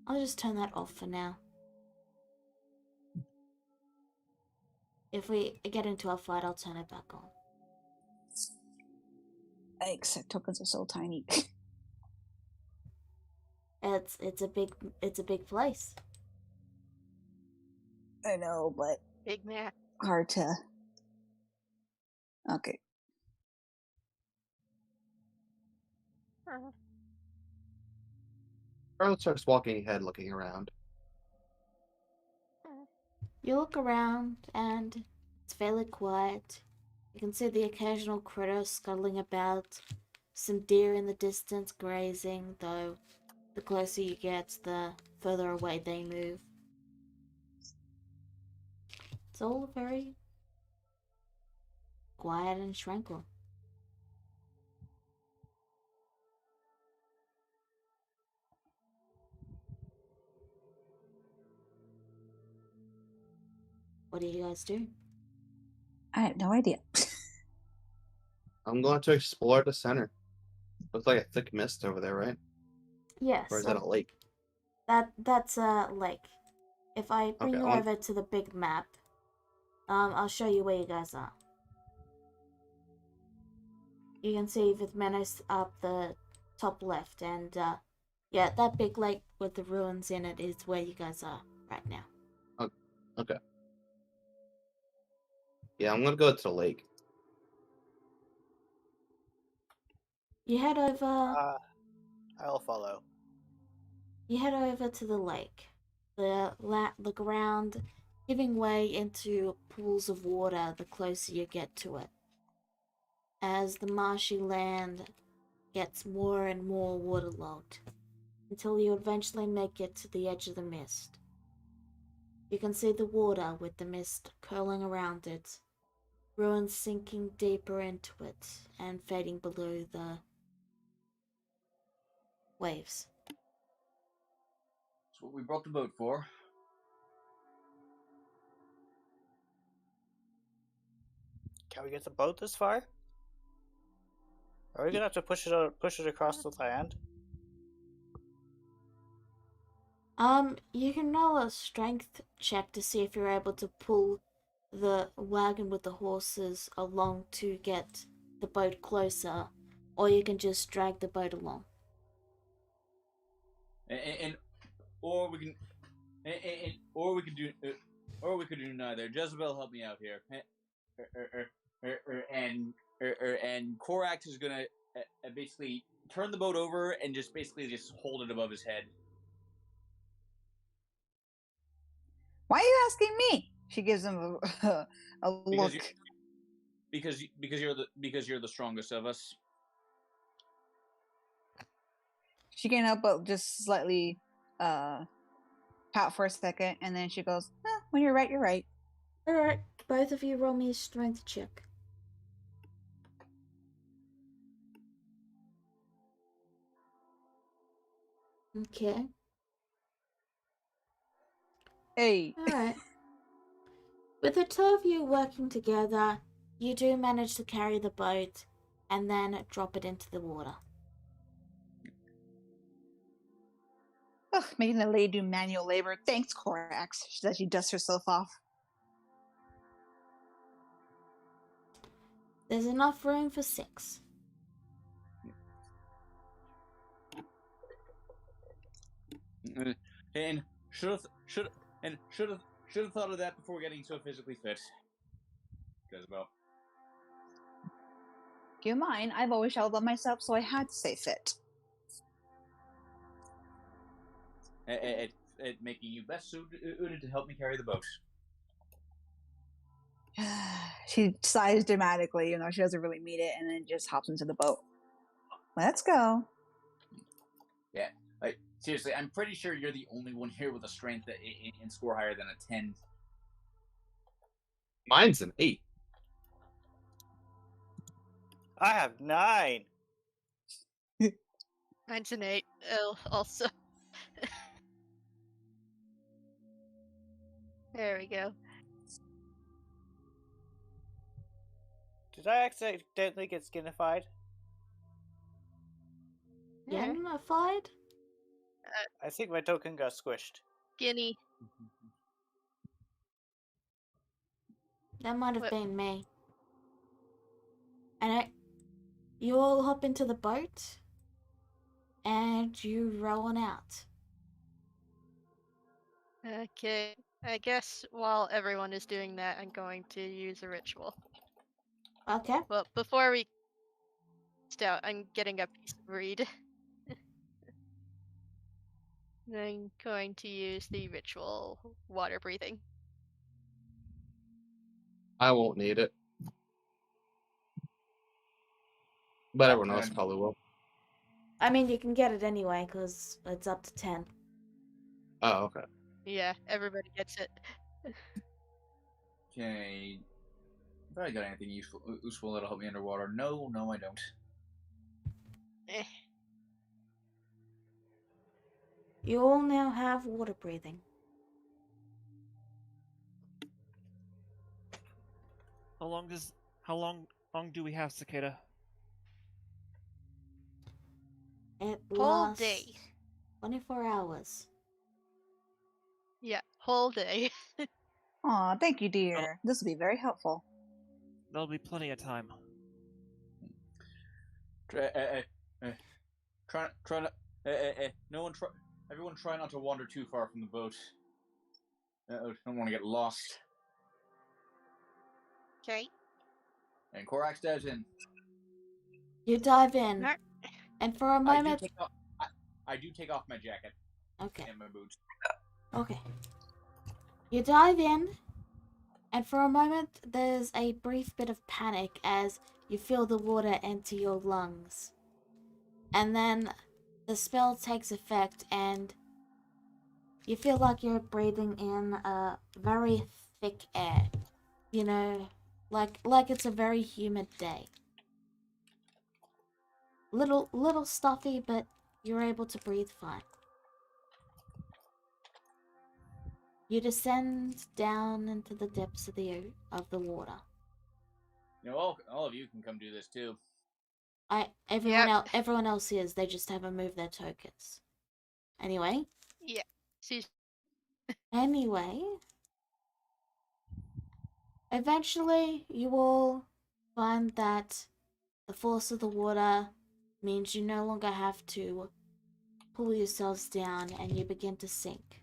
I'll just turn that off for now. If we get into a fight, I'll turn it back on. Except tokens are so tiny. It's a big place. I know, but Big map. hard to. Okay. Charlotte starts walking ahead, looking around. You look around and it's fairly quiet. You can see the occasional critter scuttling about, some deer in the distance grazing, though the closer you get, the further away they move. It's all very quiet and tranquil. What do you guys do? I have no idea. I'm going to explore the center. Looks like a thick mist over there, right? Yes. Or is that a lake? That's a lake. If I bring Okay, you I want- over to the big map, I'll show you where you guys are. You can see Vidmenos up the top left, and yeah, that big lake with the ruins in it is where you guys are right now. Okay. Yeah, I'm gonna go to the lake. You head over. I'll follow. You head over to the lake. The ground giving way into pools of water the closer you get to it. As the marshy land gets more and more waterlogged, until you eventually make it to the edge of the mist. You can see the water with the mist curling around it, ruins sinking deeper into it and fading below the waves. That's what we brought the boat for. Can we get the boat this far? Are we gonna have to push it across the land? You can roll a strength check to see if you're able to pull the wagon with the horses along to get the boat closer, or you can just drag the boat along. And or we can or we could do neither. Jezebel, help me out here. And Korax is gonna basically turn the boat over and just hold it above his head. Why are you asking me? She gives him a look. Because you're the strongest of us. She can't help but just slightly pout for a second, and then she goes, when you're right, you're right. Alright, both of you roll me a strength check. Okay. Hey. Alright. With the two of you working together, you do manage to carry the boat and then drop it into the water. Ugh, making the lady do manual labor. Thanks, Korax. She says she dusts herself off. There's enough room for 6. And should have thought of that before getting so physically fit. Jezebel. Keep in mind, I've always traveled by myself, so I had to stay fit. At making you best suited to help me carry the boat. She sighs dramatically, she doesn't really mean it, and then just hops into the boat. Let's go. Yeah, seriously, I'm pretty sure you're the only one here with a strength and score higher than a 10. Mine's an 8. I have 9. Mine's an 8. Oh, also. There we go. Did I accidentally get skinified? Yeah. Unified? I think my token got squished. Guinea. That might have What? been me. And you all hop into the boat and you row on out. Okay. I guess while everyone is doing that, I'm going to use a ritual. Okay. Well, before we start, I'm getting a piece of reed. I'm going to use the ritual water breathing. I won't need it. But everyone else And probably will. I mean, you can get it anyway, because it's up to 10. Oh, okay. Yeah, everybody gets it. okay, have I got anything useful that'll help me underwater? No, I don't. Eh. You all now have water breathing. How long do we have, Cicada? It Whole lasts day. 24 hours. Yeah, whole day. Aw, thank you, dear. This will be very helpful. There'll be plenty of time. Try not. No one try. Everyone try not to wander too far from the boat. Don't want to get lost. Okay. And Korax dives in. You dive in, Nar- and for a I do moment. take off. I do take off my jacket Okay. and my boots. Okay. You dive in, and for a moment, there's a brief bit of panic as you feel the water enter your lungs. And then the spell takes effect, and you feel like you're breathing in a very thick air. You know, like it's a very humid day. Little stuffy, but you're able to breathe fine. You descend down into the depths of the water. You know, all of you can come do this too. Everyone else is. They just haven't moved their tokens. Anyway. Yeah. She's Anyway. Eventually, you will find that the force of the water means you no longer have to pull yourselves down and you begin to sink.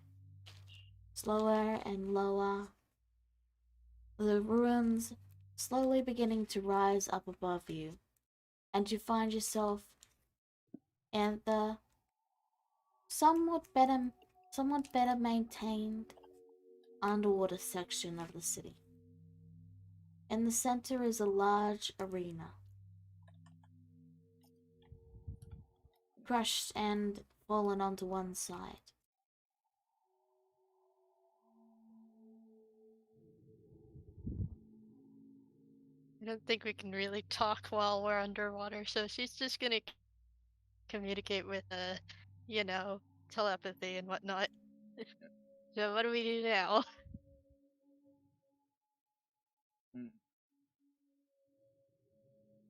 Slower and lower. The ruins slowly beginning to rise up above you. And you find yourself in the somewhat better maintained underwater section of the city. In the center is a large arena. Crushed and fallen onto one side. I don't think we can really talk while we're underwater, so she's just gonna communicate with telepathy and whatnot. So what do we do now?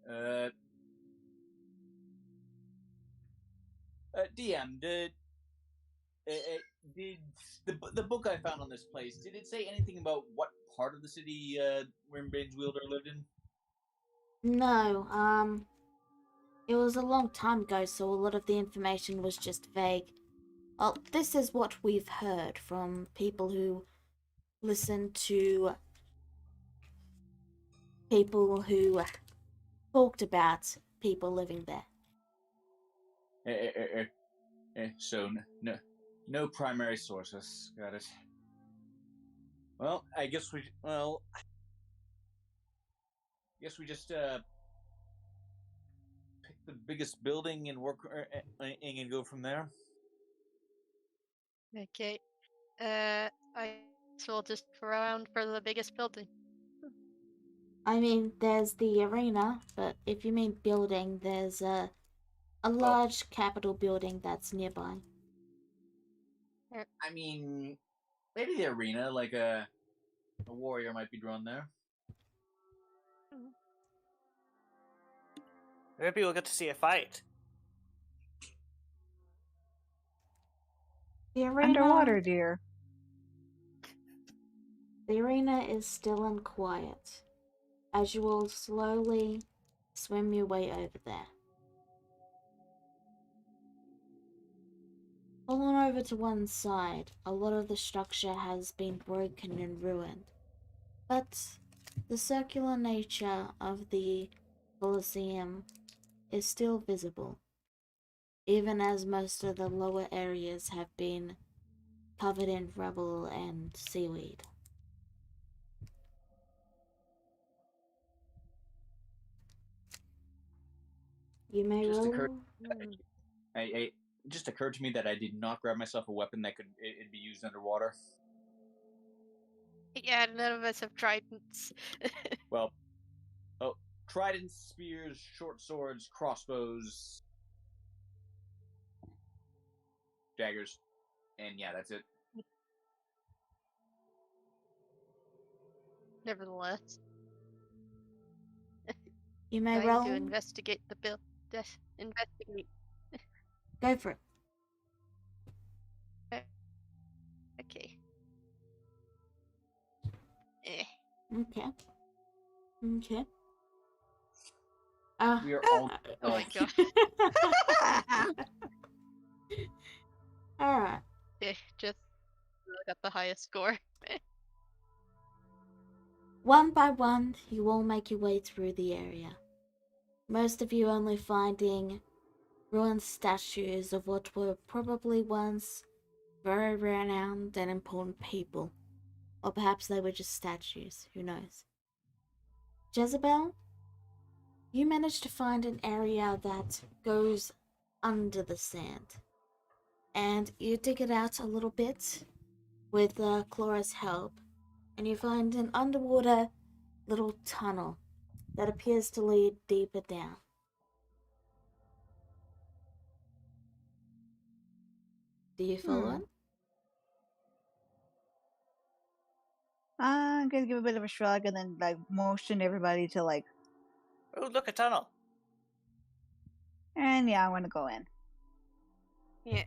Uh, DM, did the book I found on this place, did it say anything about what part of the city Wyrmbane's Wielder lived in? No, it was a long time ago, so a lot of the information was just vague. Well, this is what we've heard from people who listen to people who talked about people living there. So no primary sources. Got it. Well, I guess we just pick the biggest building and work and go from there. Okay. I guess we'll just go around for the biggest building. I mean, there's the arena, but if you mean building, there's a large capitol building that's nearby. I mean, maybe the arena, like a warrior might be drawn there. Maybe we'll get to see a fight. The arena, Underwater, dear. The arena is still and quiet, as you all slowly swim your way over there. Pulling over to one side, a lot of the structure has been broken and ruined, but the circular nature of the Colosseum is still visible, even as most of the lower areas have been covered in rubble and seaweed. You may Just occurred. roll. It just occurred to me that I did not grab myself a weapon that could it'd be used underwater. Yeah, none of us have tridents. Well, tridents, spears, short swords, crossbows, daggers, and yeah, that's it. Nevertheless, You may trying roll. to investigate the build. Investigate. Go for it. Okay. Eh. Okay. Okay. We are all. Oh my god. Alright. Just got the highest score. One by one, you all make your way through the area. Most of you only finding ruined statues of what were probably once very renowned and important people. Or perhaps they were just statues, who knows. Jezebel, you managed to find an area that goes under the sand. And you dig it out a little bit with Clara's help, and you find an underwater little tunnel that appears to lead deeper down. Do you follow it? I'm gonna give a bit of a shrug and then like motion everybody to like, Oh, look, a tunnel. and yeah, I want to go in. Yeah.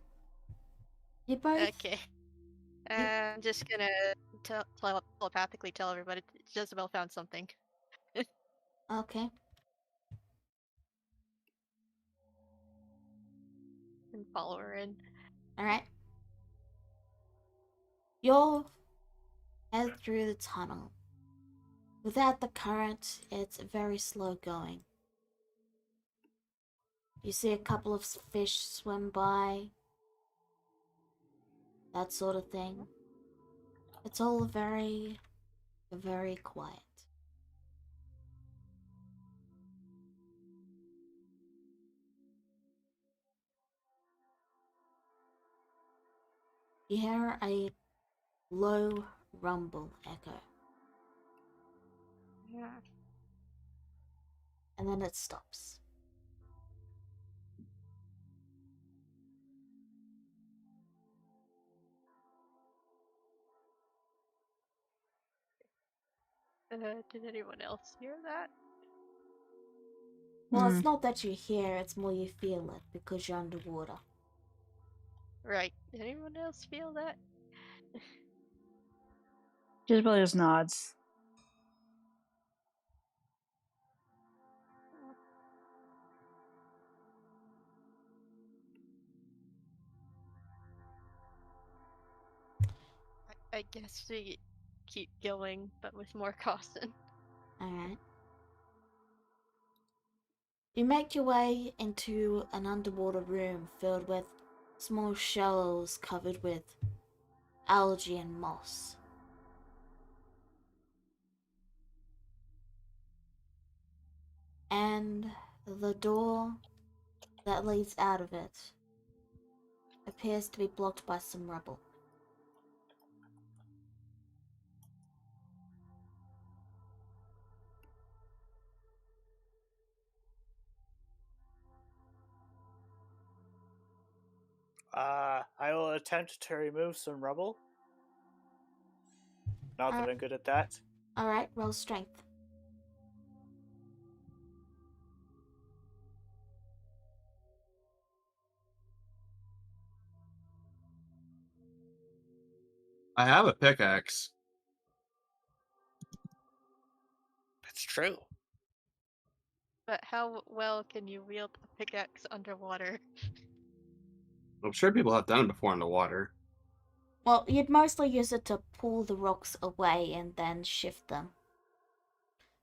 You both? Okay. I'm just gonna telepathically tell everybody Jezebel found something Okay. and follow her in. Alright. You'll head through the tunnel. Without the current, it's very slow going. You see a couple of fish swim by, that sort of thing. It's all very, very quiet. You hear a low rumble echo, Yeah. and then it stops. Did anyone else hear that? Well, it's not that you hear, it's more you feel it because you're underwater. Right. Did anyone else feel that? Jezebel just nods. I guess we keep going, but with more caution. Alright. You make your way into an underwater room filled with small shells covered with algae and moss. And the door that leads out of it appears to be blocked by some rubble. I will attempt to remove some rubble. Not that I'm good at that. Alright, roll strength. I have a pickaxe. It's true. But how well can you wield a pickaxe underwater? I'm sure people have done it before in the water. Well, you'd mostly use it to pull the rocks away and then shift them.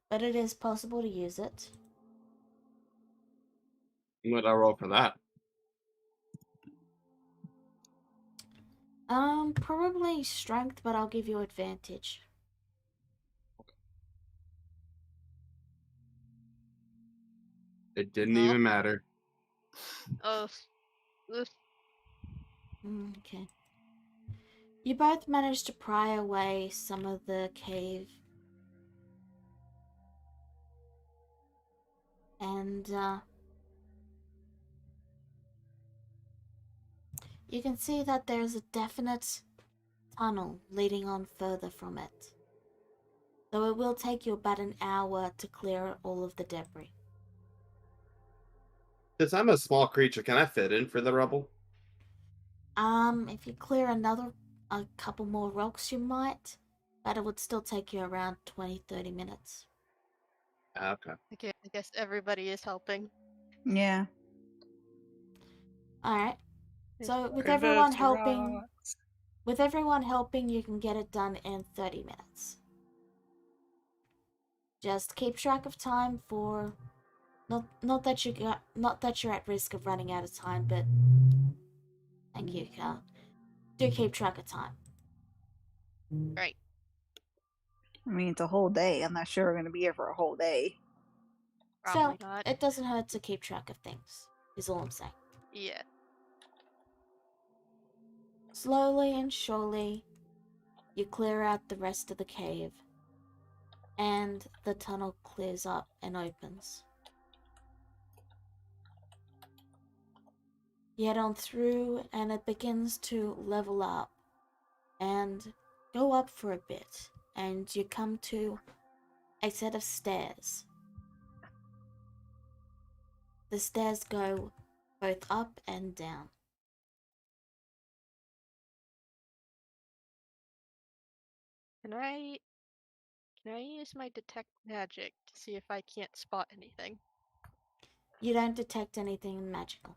But it is possible to use it. What I roll for that? Probably strength, but I'll give you advantage. It didn't No. even matter. Oh, ugh. Okay. You both managed to pry away some of the cave. And, you can see that there's a definite tunnel leading on further from it. Though it will take you about an hour to clear all of the debris. Since I'm a small creature, can I fit in for the rubble? If you clear a couple more rocks, you might. But it would still take you around 20-30 minutes. Okay. Okay, I guess everybody is helping. Yeah. Alright. So with Pivot everyone to helping, rocks. you can get it done in 30 minutes. Just keep track of time for not that you're at risk of running out of time, but thank you, Carl. Do keep track of time. Right. I mean, it's a whole day. I'm not sure we're going to be here for a whole day. Probably So not. it doesn't hurt to keep track of things, is all I'm saying. Yeah. Slowly and surely, you clear out the rest of the cave, and the tunnel clears up and opens. You head on through, and it begins to level up and go up for a bit, and you come to a set of stairs. The stairs go both up and down. Can I use my detect magic to see if I can't spot anything? You don't detect anything magical.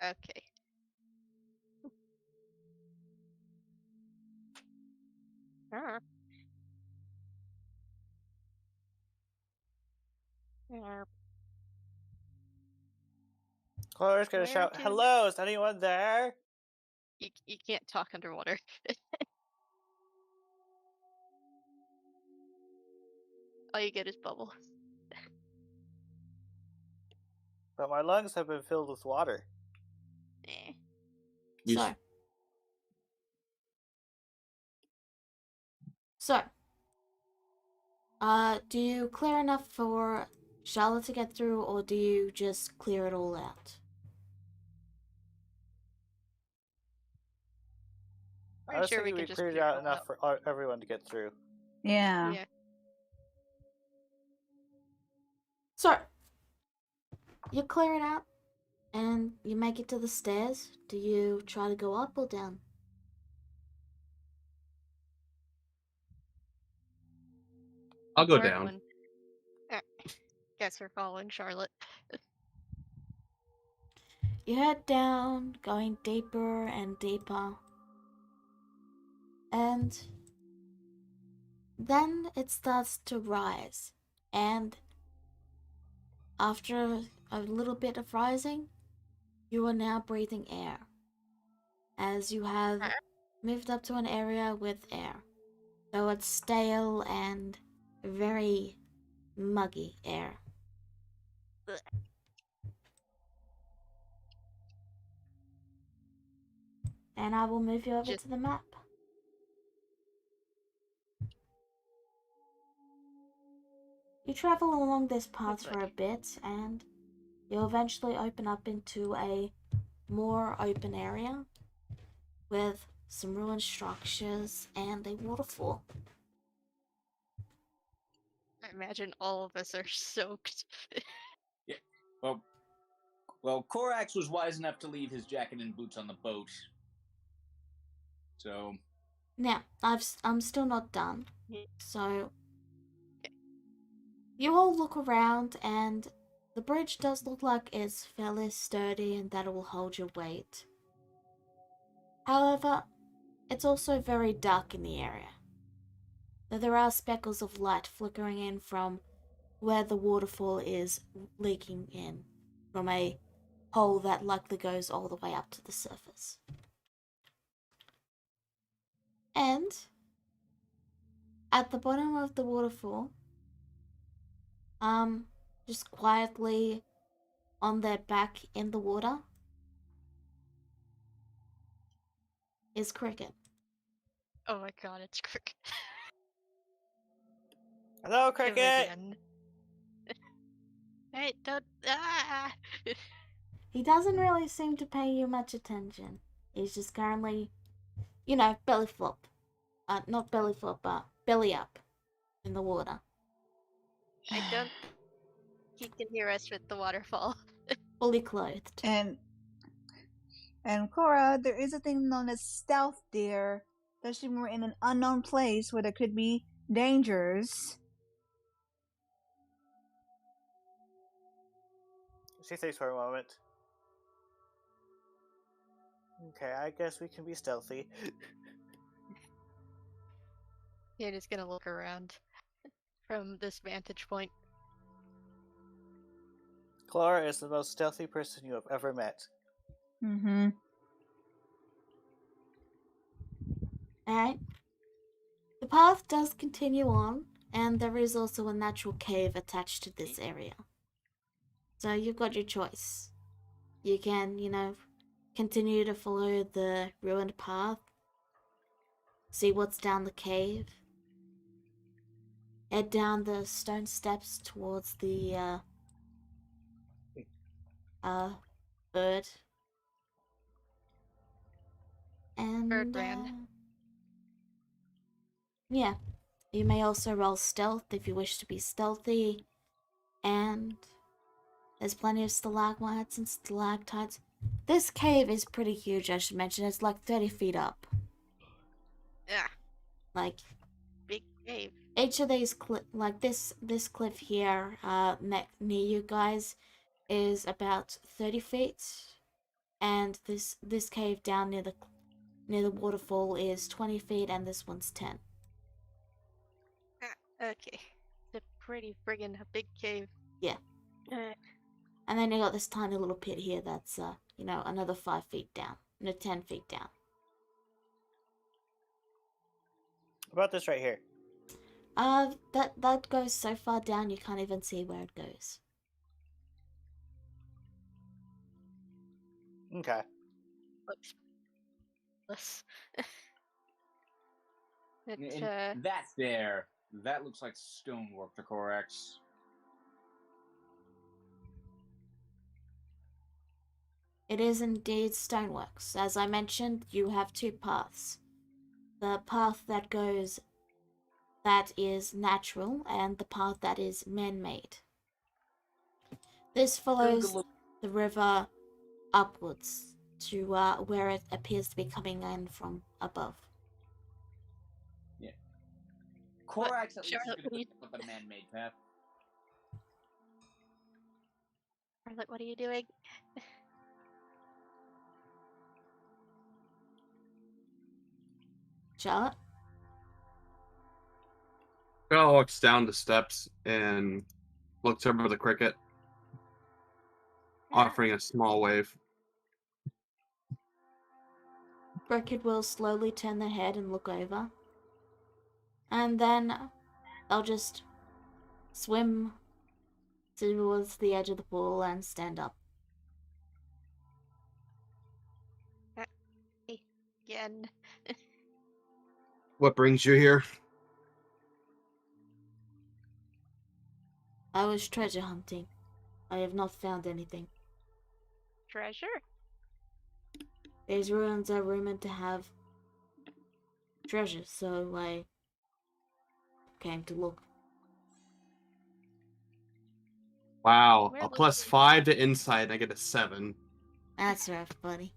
Okay. Ah. Yeah. Chloe's gonna Where shout, to? "Hello, is anyone there?" You can't talk underwater. All you get is bubbles. But my lungs have been filled with water. Eh. You So, do you clear enough for Charlotte to get through, or do you just clear it all out? I was Sure, we thinking can we just cleared clear it out all enough out. for everyone to get through. Yeah. Yeah. So, you clear it out, and you make it to the stairs. Do you try to go up or down? I'll go Or down. everyone. Guess we're following Charlotte. You head down, going deeper and deeper. And then it starts to rise. And after a little bit of rising, you are now breathing air. As you have moved up to an area with air. Though it's stale and very muggy air. Ugh. And I will move you over Just to the map. You travel along this path for a bit, and you'll eventually open up into a more open area with some ruined structures and a waterfall. I imagine all of us are soaked. Yeah. Well, Korax was wise enough to leave his jacket and boots on the boat. So. Now, I'm still not done. So, You all look around, and the bridge does look like it's fairly sturdy and that it will hold your weight. However, it's also very dark in the area. Though there are speckles of light flickering in from where the waterfall is leaking in from a hole that likely goes all the way up to the surface. And at the bottom of the waterfall, just quietly on their back in the water is Cricket. Oh my god, it's Cricket. Hello, Him Cricket. again. Hey, don't. Ah! He doesn't really seem to pay you much attention. He's just currently, belly flop. Not belly flop, but belly up in the water. I don't think he can hear us with the waterfall. Fully clothed. And Cora, there is a thing known as stealth, dear. Especially when we're in an unknown place where there could be dangers. She thinks for a moment. Okay, I guess we can be stealthy. You're just gonna look around from this vantage point. Clara is the most stealthy person you have ever met. Mm-hmm. Alright. The path does continue on, and there is also a natural cave attached to this area. So you've got your choice. You can, continue to follow the ruined path, see what's down the cave, head down the stone steps towards the bird. And Birdland. yeah, you may also roll stealth if you wish to be stealthy, and there's plenty of stalagmites and stalactites. This cave is pretty huge, I should mention. It's like 30 feet up. Yeah, Like, big cave. each of these this cliff here, near you guys, is about 30 feet, and this cave down near the waterfall is 20 feet, and this one's 10. Okay. It's a pretty friggin' big cave. Yeah. And then you got this tiny little pit here that's another 5 feet down, 10 feet down. What about this right here? That goes so far down you can't even see where it goes. Okay. Looks. And that's there. That looks like stonework to Corax. It is indeed stoneworks. As I mentioned, you have two paths. The path that is natural, and the path that is man-made. This follows the river upwards to where it appears to be coming in from above. Yeah. Corax at least is Charlotte, going to pick up a man-made path. Charlotte, what are you doing? Charlotte? Bella walks down the steps and looks over the cricket, offering a small wave. Cricket will slowly turn their head and look over. And then they'll just swim towards the edge of the pool and stand up. Again. What brings you here? I was treasure hunting. I have not found anything. Treasure? These ruins are rumored to have treasure, so I came to look. Wow, Where a was plus it? 5 to insight, and I get a 7. That's rough, buddy.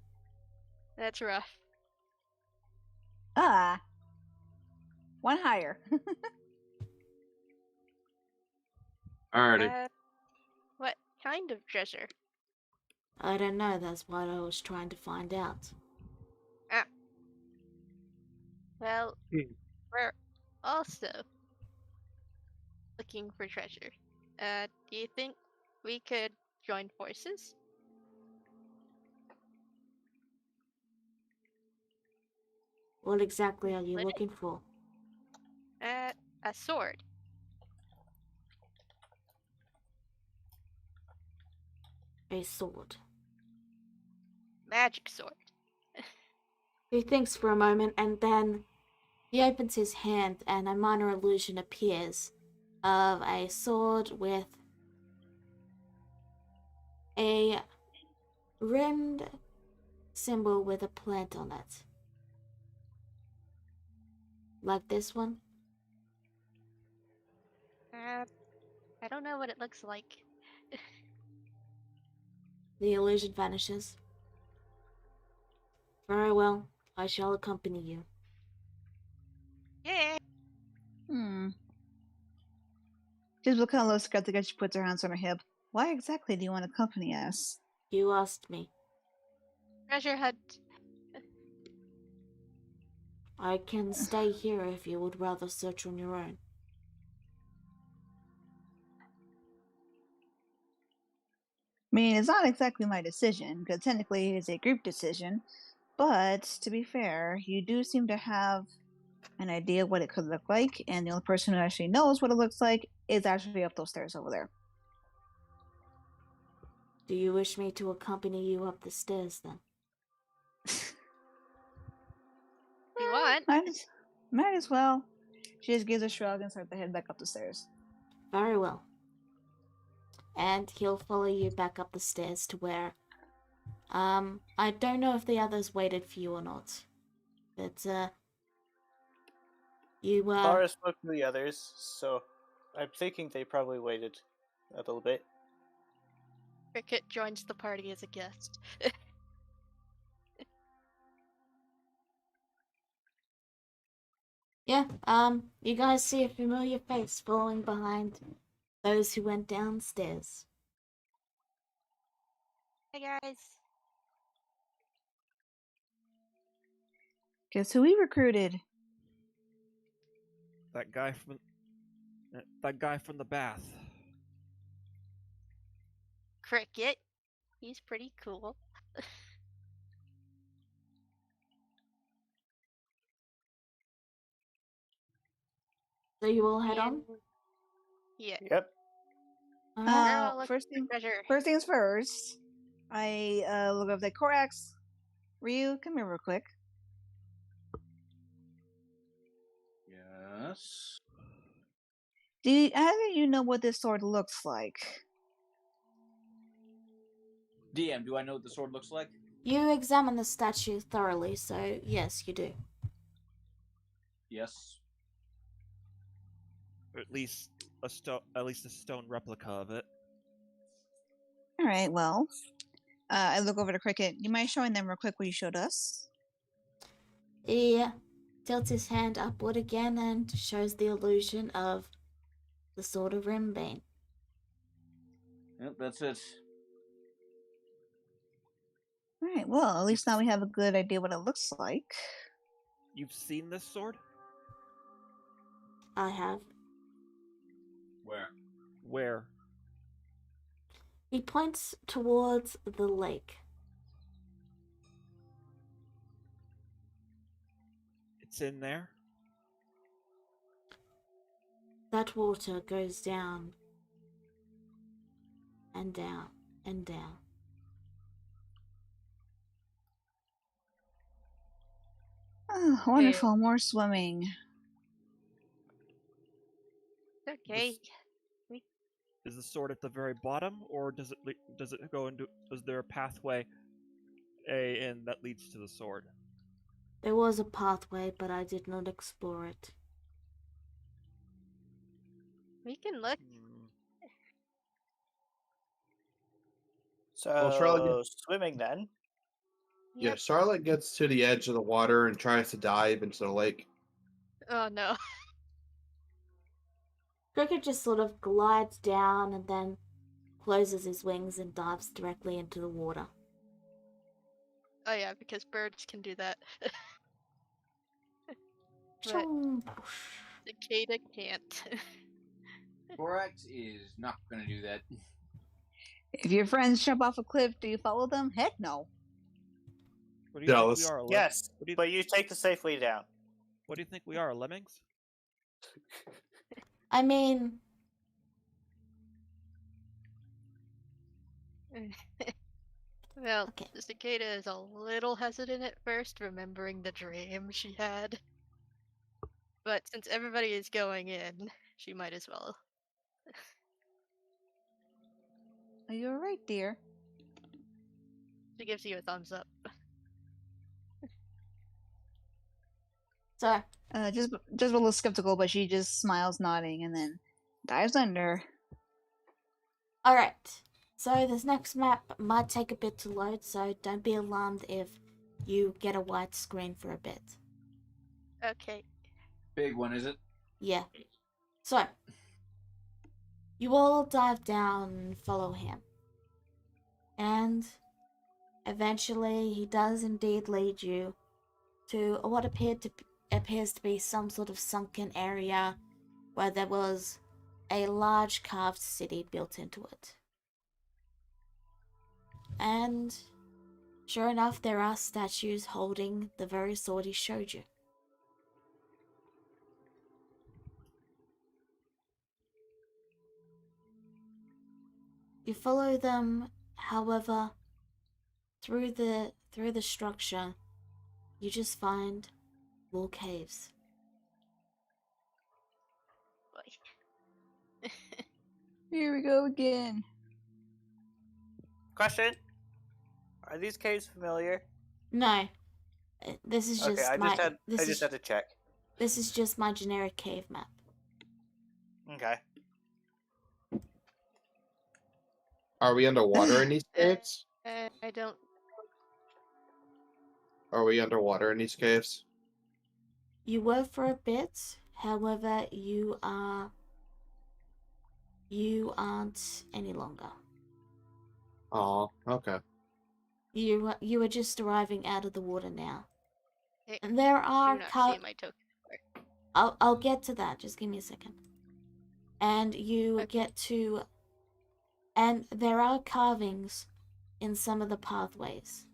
That's rough. Ah. One higher. Alrighty. What kind of treasure? I don't know, that's what I was trying to find out. Well, Hmm. we're also looking for treasure. Do you think we could join forces? What exactly are you Split looking for? it? A sword. A sword. Magic sword. He thinks for a moment and then he opens his hand and a minor illusion appears of a sword with a rimmed symbol with a plant on it. Like this one? I don't know what it looks like. The illusion vanishes. Very well, I shall accompany you. Yeah. Jezebel kind of looks skeptical as she puts her hands on her hip. Why exactly do you want to accompany us? You asked me. Treasure hunt. I can stay here if you would rather search on your own. I mean, it's not exactly my decision, because technically it is a group decision, but to be fair, you do seem to have an idea what it could look like, and the only person who actually knows what it looks like is actually up those stairs over there. Do you wish me to accompany you up the stairs then? You want? Might as well. She just gives a shrug and starts to head back up the stairs. Very well. And he'll follow you back up the stairs to where, I don't know if the others waited for you or not. But, you, Clara spoke to the others, so I'm thinking they probably waited a little bit. Cricket joins the party as a guest. yeah, you guys see a familiar face following behind those who went downstairs. Hey guys. Guess who we recruited? That guy from the bath. Cricket. He's pretty cool. So you all head on? And- Yeah. Yep. Alright. We're all looking First for treasure. things first. I look up the Korax. Ryu, come here real quick. Yes. How do you know what this sword looks like? DM, do I know what the sword looks like? You examine the statue thoroughly, so yes, you do. Yes. Or at least a stone replica of it. All right, well, I look over to Cricket. You mind showing them real quick what you showed us? He tilts his hand upward again and shows the illusion of the sword of Rimbane. Yep, that's it. All right, well, at least now we have a good idea what it looks like. You've seen this sword? I have. Where? Where? He points towards the lake. It's in there? That water goes down and down and down. Oh, wonderful, more swimming. Okay. Is the sword at the very bottom, or does it go into? Is there a pathway, and that leads to the sword? There was a pathway, but I did not explore it. We can look. So, Well, Charlotte swimming then. Yeah, Yep. Charlotte gets to the edge of the water and tries to dive into the lake. Oh no. Cricket just sort of glides down and then closes his wings and dives directly into the water. Oh yeah, because birds can do that. But Chong. cicada can't. Borax is not gonna do that. If your friends jump off a cliff, do you follow them? Heck no. What do you think we Jealous. are? Yes, What do you, but you take the safe way down. what do you think we are? Lemmings? I mean, Well, Okay. the cicada is a little hesitant at first, remembering the dream she had. But since everybody is going in, she might as well. Are you alright, dear? She gives you a thumbs up. so Just a little skeptical, but she just smiles, nodding, and then dives under. alright. So this next map might take a bit to load, so don't be alarmed if you get a white screen for a bit. Okay. Big one, is it? Yeah. So you all dive down and follow him. And eventually he does indeed lead you to what appears to be some sort of sunken area where there was a large carved city built into it. And sure enough, there are statues holding the very sword he showed you. You follow them, however, through the structure, you just find more caves. Boy. Here we go again. Question: are these caves familiar? No, this is Okay, just I my just had to check. this is just my generic cave map. Okay. Are we underwater in these caves? I don't. Are we underwater in these caves? You were for a bit, however, you aren't any longer. Oh, okay. You are just arriving out of the water now. I And there do are not see my token. I'll get to that. Just give me a second. And you Okay. get to and there are carvings in some of the pathways.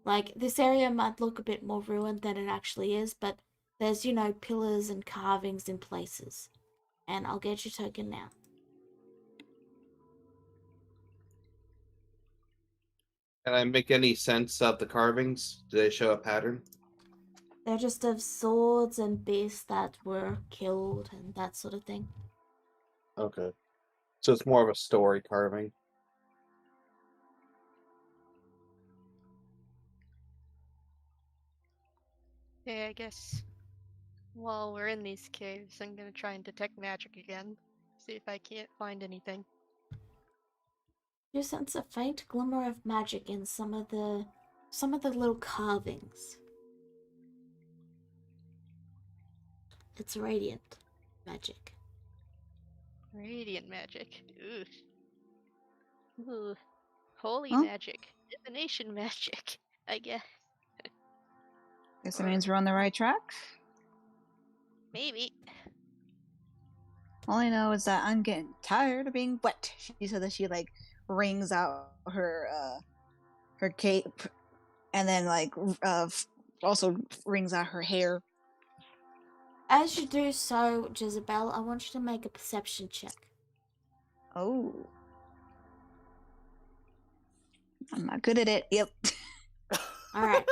Like this area might look a bit more ruined than it actually is, but there's, pillars and carvings in places. And I'll get your token now. Can I make any sense of the carvings? Do they show a pattern? They're just of swords and beasts that were killed and that sort of thing. Okay. So it's more of a story carving. Okay, I guess while we're in these caves, I'm gonna try and detect magic again. See if I can't find anything. You sense a faint glimmer of magic in some of the little carvings. It's radiant magic. Radiant magic. Ooh. Holy Huh? magic. Divination magic, I guess. Guess that means we're on the right track. Maybe. All I know is that I'm getting tired of being wet. She said that she wrings out her cape, and then also wrings out her hair. As you do so, Jezebel, I want you to make a perception check. Oh, I'm not good at it. Yep. All right.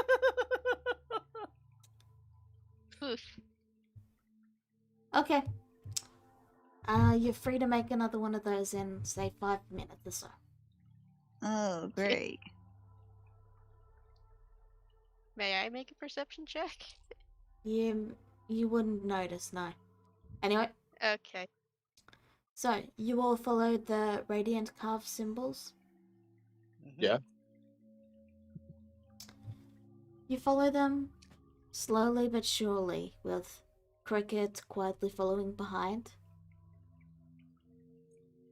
Oof. Okay. You're free to make another one of those in, say, 5 minutes or so. Oh, great. May I make a perception check? You wouldn't notice, no. Anyway, Okay. so you all followed the radiant carved symbols. Yeah. You follow them slowly but surely, with Cricket quietly following behind.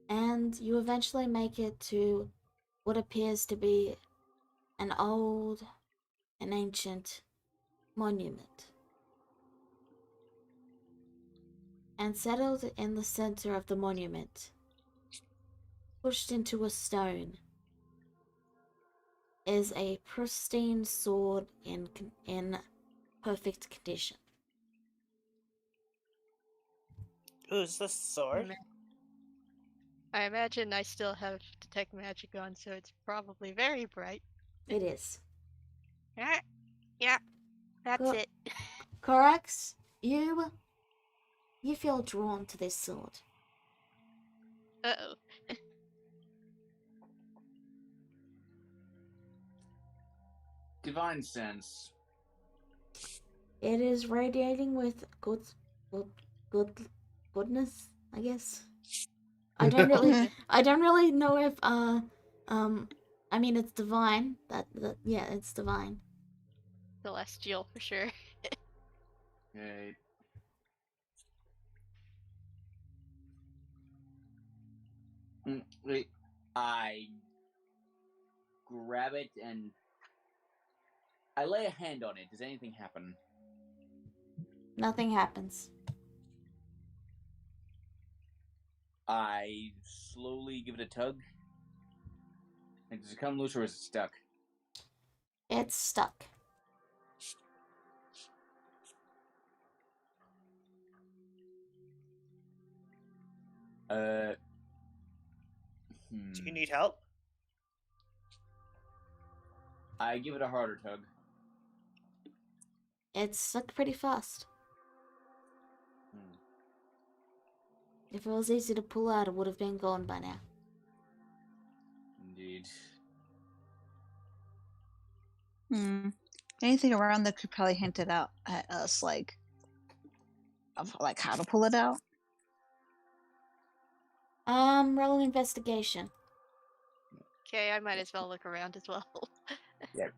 and you eventually make it to what appears to be an old and ancient monument. And settled in the center of the monument, pushed into a stone, is a pristine sword in perfect condition. Who's the sword? I imagine I still have detect magic on, so it's probably very bright. It is. Yeah, that's Go- it. Corax, you feel drawn to this sword. Uh-oh. Divine sense. It is radiating with goodness, I guess. I don't really know if I mean it's divine. Yeah, it's divine. Celestial for sure. Okay. Wait, I grab it and I lay a hand on it. Does anything happen? Nothing happens. I slowly give it a tug. And does it come loose or is it stuck? It's stuck. Do you need help? I give it a harder tug. It's stuck pretty fast. If it was easy to pull out, it would have been gone by now. Indeed. Anything around that could probably hint it out at us, like, of like how to pull it out. Roll investigation. Okay, I might as well look around as well. Yeah.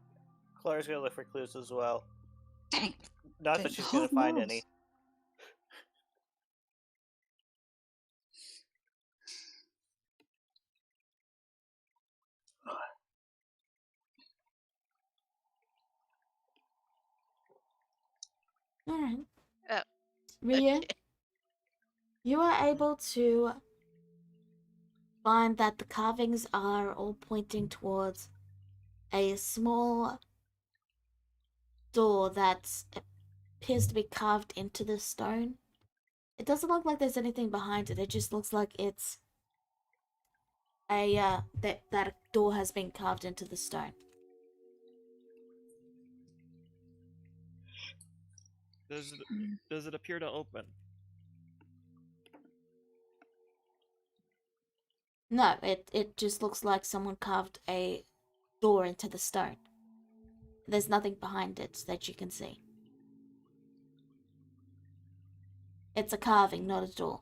Clara's gonna look for clues as well. Dang. Not that she's gonna find any. Alright. Oh. Ryu, you are able to find that the carvings are all pointing towards a small door that appears to be carved into the stone. It doesn't look like there's anything behind it. It just looks like it's that door has been carved into the stone. Does it appear to open? No, it just looks like someone carved a door into the stone. There's nothing behind it that you can see. It's a carving, not a door.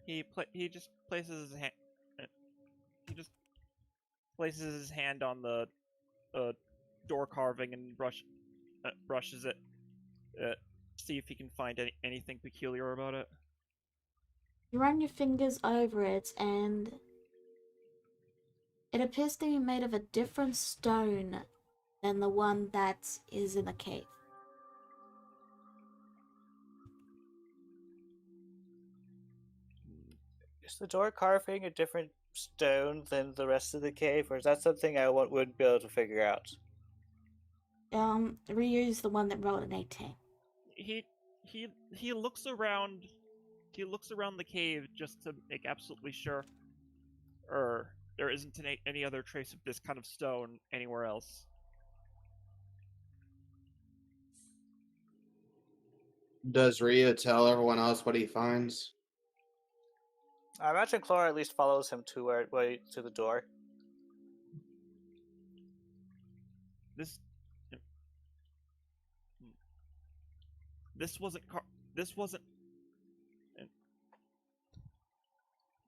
He just places his hand. He just places his hand on the door carving and brushes it. See if he can find anything peculiar about it. You run your fingers over it, and it appears to be made of a different stone than the one that is in the cave. Is the door carving a different stone than the rest of the cave, or is that something I wouldn't be able to figure out? Ryu's the one that rolled an 18. He looks around. He looks around the cave just to make absolutely sure, there isn't any other trace of this kind of stone anywhere else. Does Ryu tell everyone else what he finds? I imagine Clara at least follows him to to the door.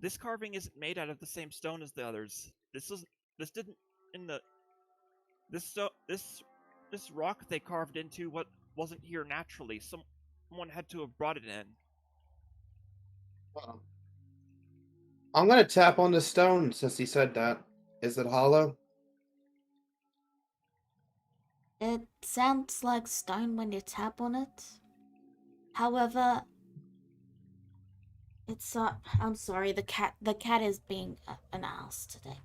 This carving isn't made out of the same stone as the others. This didn't in the this rock they carved into what wasn't here naturally. someone had to have brought it in. I'm gonna tap on the stone since he said that. Is it hollow? It sounds like stone when you tap on it. However, it's I'm sorry, the cat is being an ass today.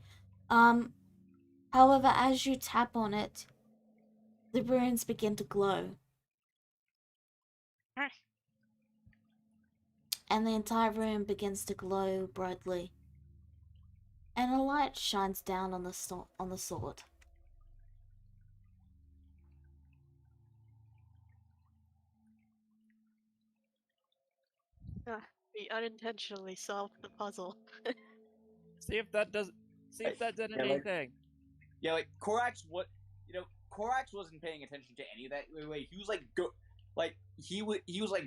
However, as you tap on it, the runes begin to glow. And the entire room begins to glow brightly. And a light shines down on the sword. We unintentionally solved the puzzle. See if that does. See if that did Yeah, like- anything. Yeah, like Korax, Korax wasn't paying attention to any of that. Wait, he was like he was like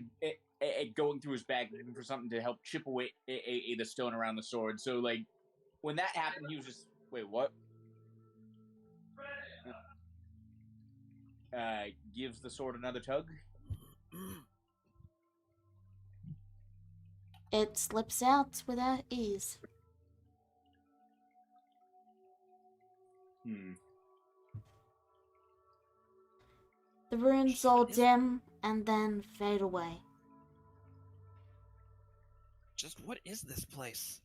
going through his bag looking for something to help chip away the stone around the sword. So like when that happened, he was just wait, what? Gives the sword another tug. It slips out without ease. The runes all dim and then fade away. Just what is this place?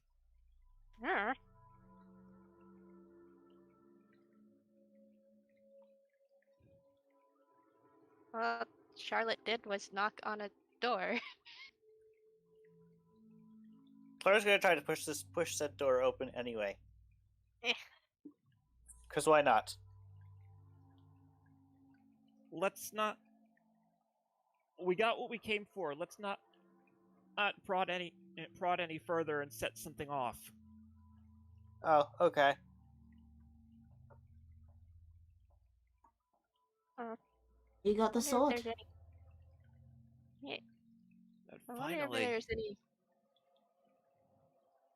What Charlotte did was knock on a door. Claire's gonna try to push that door open anyway. Cause why not? Let's not. We got what we came for. Let's not prod any further and set something off. Oh, okay. You got the sword. I wonder if there's any.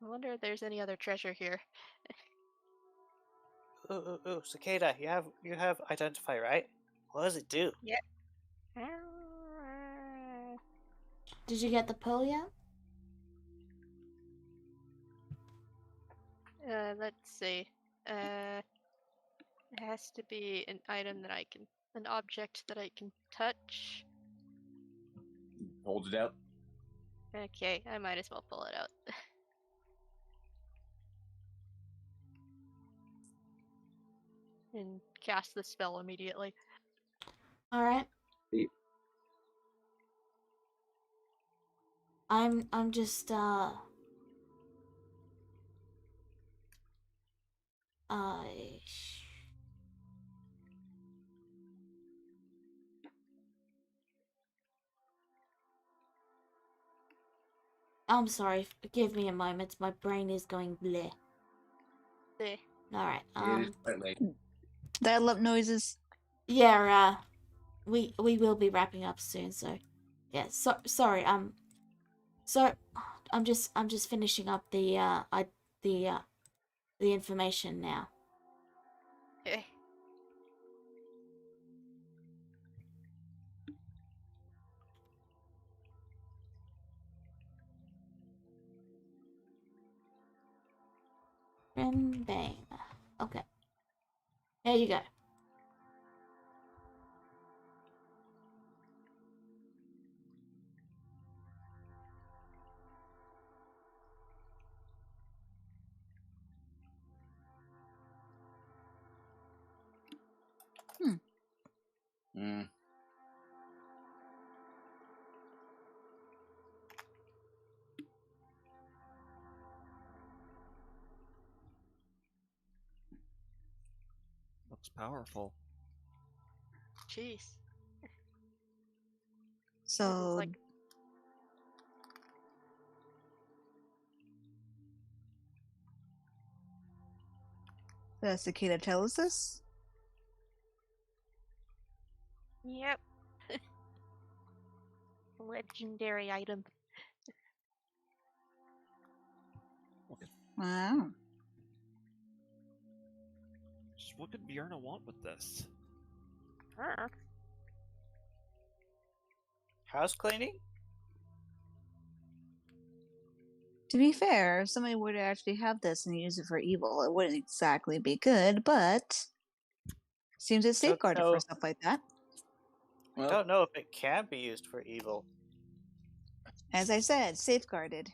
I wonder if there's any other treasure here. Ooh, Cicada, you have identify, right? What does it do? Yeah. Did you get the pearl yet? Let's see. It has to be an item that an object that I can touch. Holds it out. Okay, I might as well pull it out. And cast the spell immediately. Alright. I'm just I'm sorry, give me a moment. My brain is going bleh. Bleh. Alright, It is quite late. Dial-up noises. yeah, we will be wrapping up soon, so yeah, sorry, so I'm just finishing up the information now. Okay. Bang. Okay. There you go. Looks powerful. Jeez. So Like... does Cicada tell us this? Yep. Legendary item. Wow. Just what could Bjorna want with this? House cleaning? To be fair, if somebody were to actually have this and use it for evil, it wouldn't exactly be good, but seems it's Don't safeguarded know. for stuff like that. I Well, don't know if it can be used for evil. As I said, safeguarded.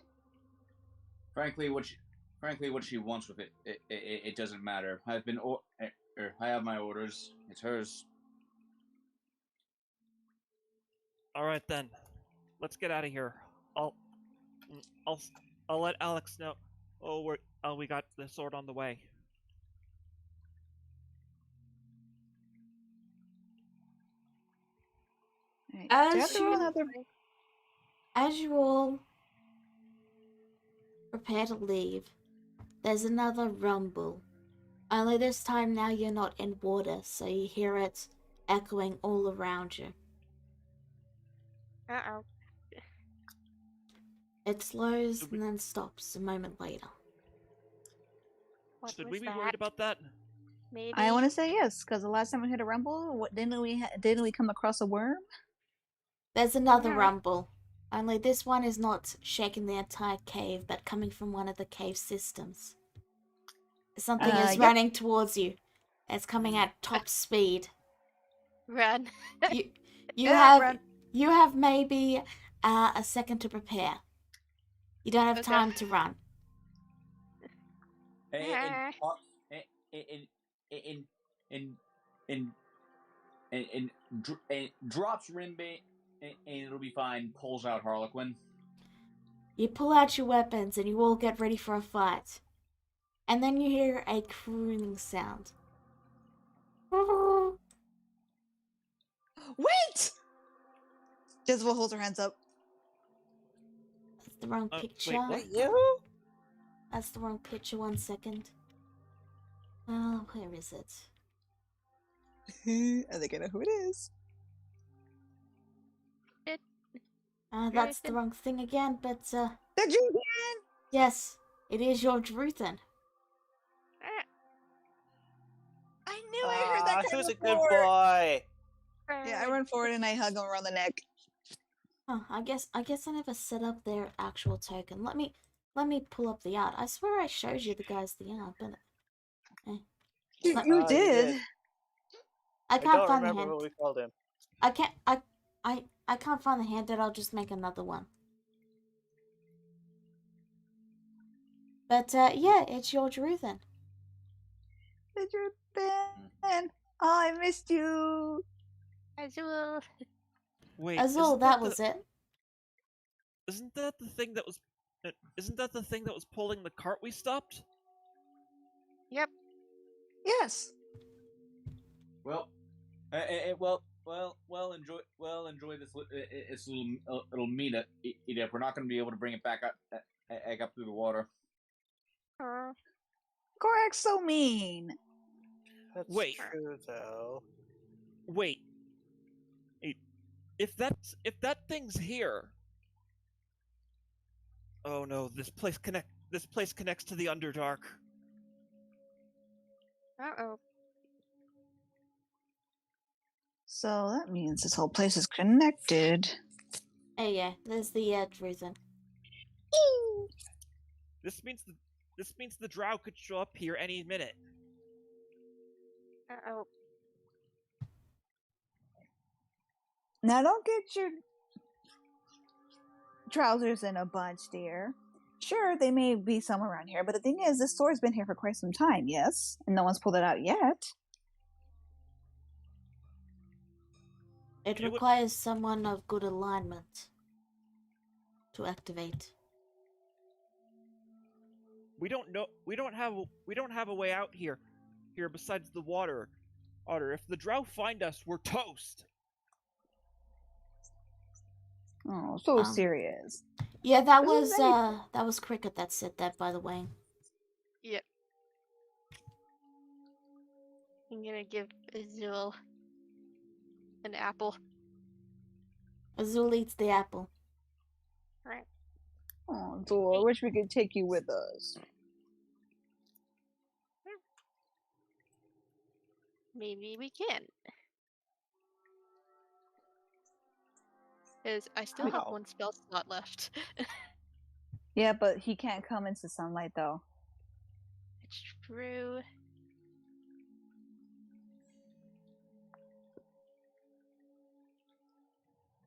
frankly, what she wants with it doesn't matter. I have my orders. It's hers. All right then, let's get out of here. I'll, mm, I'll, I'll let Alex know. We got the sword on the way. Right. Do I have As to roll you, another? as you all prepare to leave, there's another rumble. Only this time now you're not in water, so you hear it echoing all around you. Uh-oh. It slows Should and then stops a moment later. What Should was we be that? worried about that? Maybe. I want to say yes, because the last time we hit a rumble, didn't we come across a worm? There's another No. rumble. Only this one is not shaking the entire cave, but coming from one of the cave systems. Something is Yep. running towards you. It's coming at top speed. Run. You Yeah, run. you have maybe a second to prepare. You don't have Okay. time to run. And and and and and drops Rinbei, and it'll be fine. Pulls out Harlequin. You pull out your weapons and you all get ready for a fight. And then you hear a crooning sound. Wait! Jezebel holds her hands up. That's the wrong picture. Wait, what? Wait, you? That's the wrong picture, 1 second. Where is it? I think I know who it is. That's the wrong thing again, but The Druid! yes, it is your Druthan. I knew I heard that He cry was a good before. boy. Yeah, I run forward and I hug him around the neck. Huh, I guess I never set up their actual token. Let me pull up the art. I swear I showed you the guys the art, but You, Let- you You did. did. I I can't don't find the remember hand. what we called him. I can't find the handout. I'll just make another one. But yeah, it's your Druthan. The Druid. Oh, I missed you. Azul. Wait, Azul, that was it. Isn't that the thing that was? Isn't that the thing that was pulling the cart we stopped? Yep. Yes. Well, enjoy this little meetup. We're not going to be able to bring it back up through the water. Korak's so mean. That's Wait. true, though. Wait. If that thing's here. Oh no, this place connects to the Underdark. Uh-oh. So that means this whole place is connected. Oh yeah, there's the Druthan. This means the drow could show up here any minute. Uh-oh. Now don't get your trousers in a bunch, dear. Sure, they may be somewhere around here, but the thing is, this sword's been here for quite some time, yes? And no one's pulled it out yet. It It would- requires someone of good alignment to activate. We don't know. We don't have a way out here besides the water. If the drow find us, we're toast. Oh, so Um, serious. Yeah, that This is was Cricket that said that, by the way. Yep. I'm gonna give Azul an apple. Azul eats the apple. Right. Oh, so I wish we could take you with us. Maybe we can. Is I still have Wow. one spell slot left. Yeah, but he can't come into sunlight though. It's true.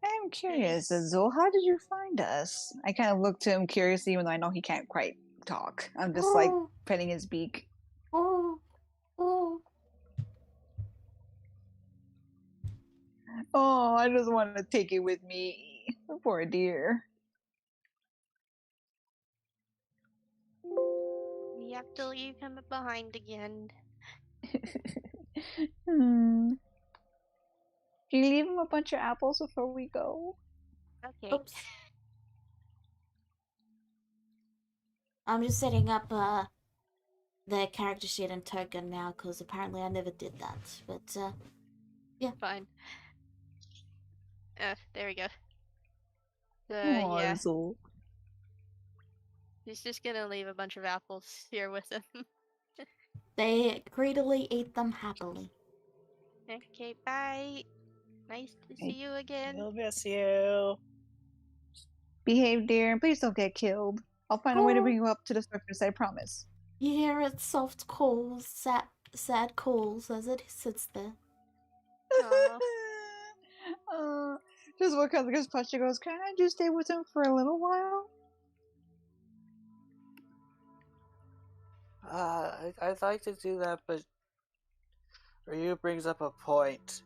I'm curious, Azul, how did you find us? I kind of look to him curiously, even though I know he can't quite talk. I'm just like petting his beak. Oh, oh. Oh, I just want to take it with me. Poor dear. We have to leave him behind again. Hmm. Can you leave him a bunch of apples before we go? Okay. Oops. I'm just setting up the character sheet and token now because apparently I never did that. But yeah. Fine. There we go. Oh, Yeah. Azul. He's just gonna leave a bunch of apples here with him. They greedily eat them happily. Okay, bye. Nice to see you again. We'll miss you. Behave, dear, and please don't get killed. I'll find a way to bring you up to the surface, I promise. You hear its soft calls, sad calls as it sits there. Aw. Just what comes against Pasha goes, can I just stay with him for a little while? I'd like to do that, but Ryu brings up a point.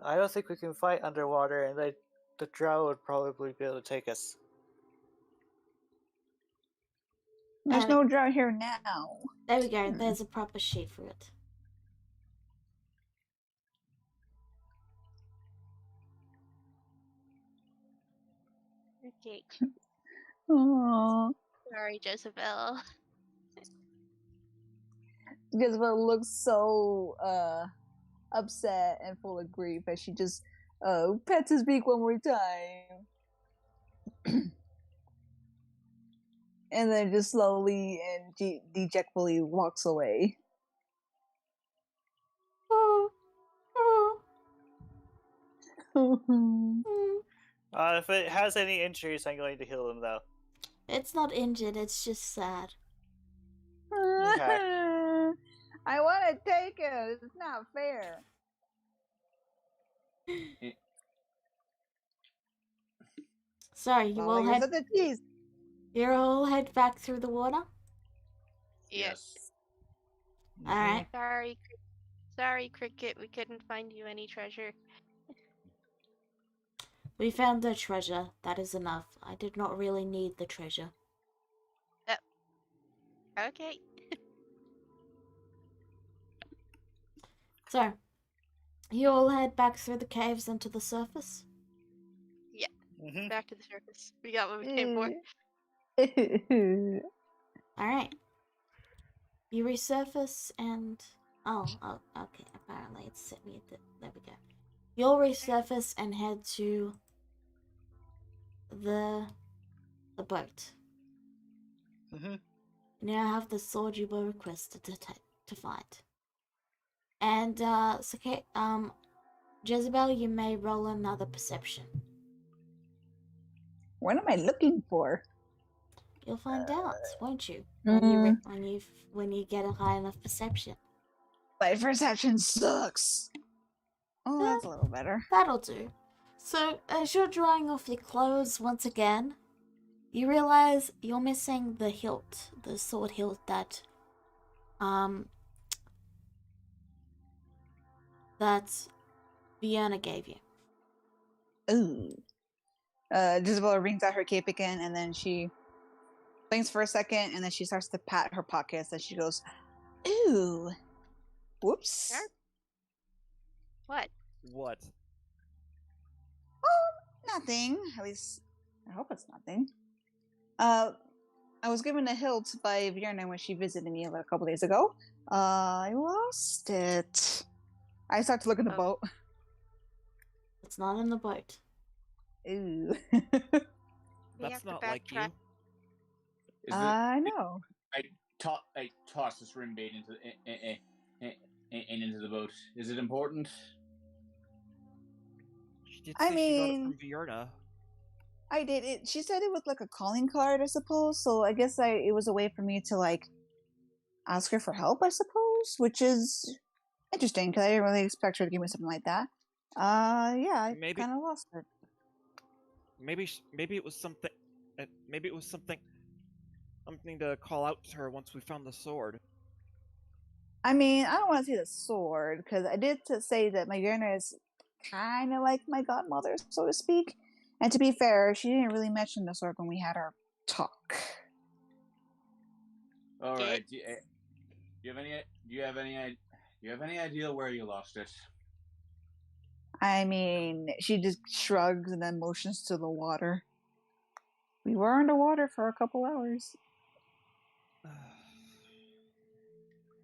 I don't think we can fight underwater, and the drow would probably be able to take us. There's no drought here now. There we go. There's a proper sheet for it. Okay. Aww. Sorry, Jezebel. Jezebel looks so upset and full of grief as she just pets his beak one more time. And then just slowly and dejectfully walks away. Oh, oh. If it has any injuries, I'm going to heal them, though. It's not injured, it's just sad. I want to take it. It's not fair. Sorry, you all head. You all head back through the water. Yes. All right. Sorry, Cricket. We couldn't find you any treasure. We found the treasure. That is enough. I did not really need the treasure. Okay. So, you all head back through the caves and to the surface. Yeah. Back to the surface. We got what we came for. Alright. You resurface and... Oh, okay. Apparently it's set me at the... There we go. You'll resurface and head to the boat. You now have the sword you were requested to fight. And, Jezebel, you may roll another perception. What am I looking for? You'll find out, won't you? When you get a high enough perception. My perception sucks. Oh, that's a little better. That'll do. So, as you're drying off your clothes once again, you realize you're missing the hilt, the sword hilt that Fiona gave you. Ooh. Jezebel brings out her cape again, and then she blinks for a second, and then she starts to pat her pockets, and she goes, "Ooh, whoops." What? What? Oh, nothing. At least I hope it's nothing. I was given a hilt by Vierna when she visited me a couple days ago. I lost it. I start to look at the boat. It's not in the boat. Ooh. That's not like you. I know. I toss this rim bait into the boat. Is it important? She did I say she got it mean, from Vierna. I did it. She said it was like a calling card, I suppose. So I guess it was a way for me to like ask her for help, I suppose, which is interesting because I didn't really expect her to give me something like that. Yeah, I Maybe, kind of lost it. maybe it was something. Maybe it was something to call out to her once we found the sword. I mean, I don't want to say the sword because I did to say that my Yerna is kind of like my godmother, so to speak. And to be fair, she didn't really mention the sword when we had our talk. All Okay. right. Do you have any idea where you lost it? I mean, she just shrugs and then motions to the water. We were underwater for a couple hours.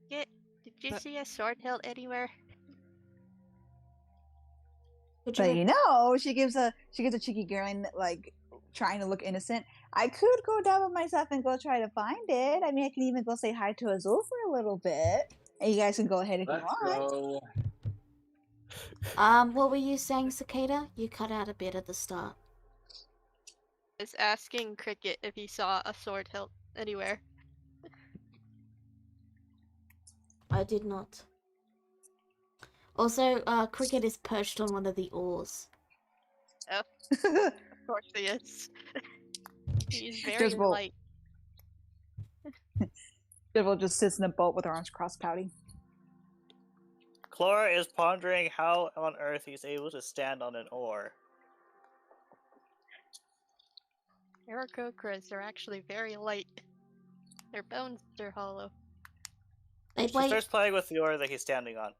Did you That- see a sword hilt anywhere? Could But you? she gives a cheeky grin, like trying to look innocent. I could go down with myself and go try to find it. I mean, I can even go say hi to Azul for a little bit, and you guys can go ahead if you Let's want. go. What were you saying, Cicada? You cut out a bit at the start. I was asking Cricket if he saw a sword hilt anywhere. I did not. Also, Cricket is perched on one of the oars. Of course he is. He's very Just bolt. light. Devil just sits in a boat with her arms crossed, pouting. Clara is pondering how on earth he's able to stand on an oar. Aarakocras are actually very light. Their bones are hollow. They She wait. starts playing with the oar that he's standing on.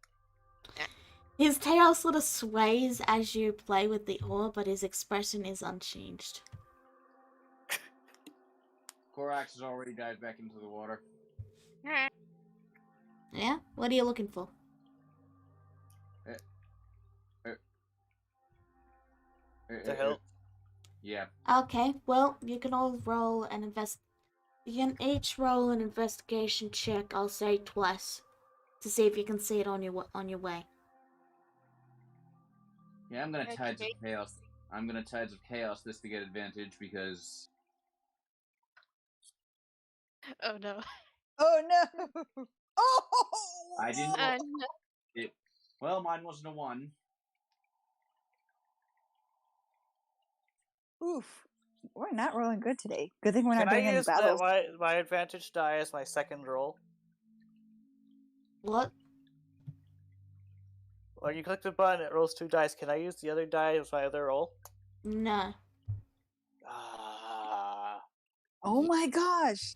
His tail sort of sways as you play with the oar, but his expression is unchanged. Korax has already dived back into the water. Yeah? What are you looking for? The hilt. Yeah. Okay, well, you can all roll an You can each roll an investigation check. I'll say twice to see if you can see it on your way. Yeah, I'm gonna Tides of Okay. Chaos. I'm gonna Tides of Chaos this to get advantage because Oh no. Oh no! Oh! I didn't. Uh, Well, mine wasn't a 1. Oof. We're not rolling good today. Good thing we're Can not I doing any use battles. my advantage die as my second roll? What? When you click the button, it rolls 2 dice. Can I use the other die as my other roll? No. Ah. Oh my gosh!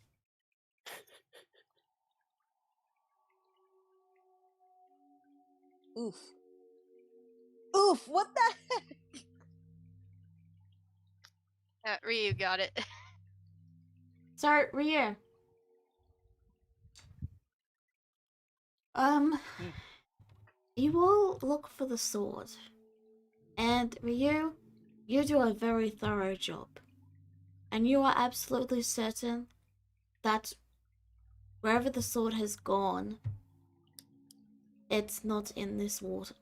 Oof. Oof! What the heck? Ryu got it. So, Ryu. You all look for the sword. And Ryu, you do a very thorough job. And you are absolutely certain that wherever the sword has gone, it's not in this water.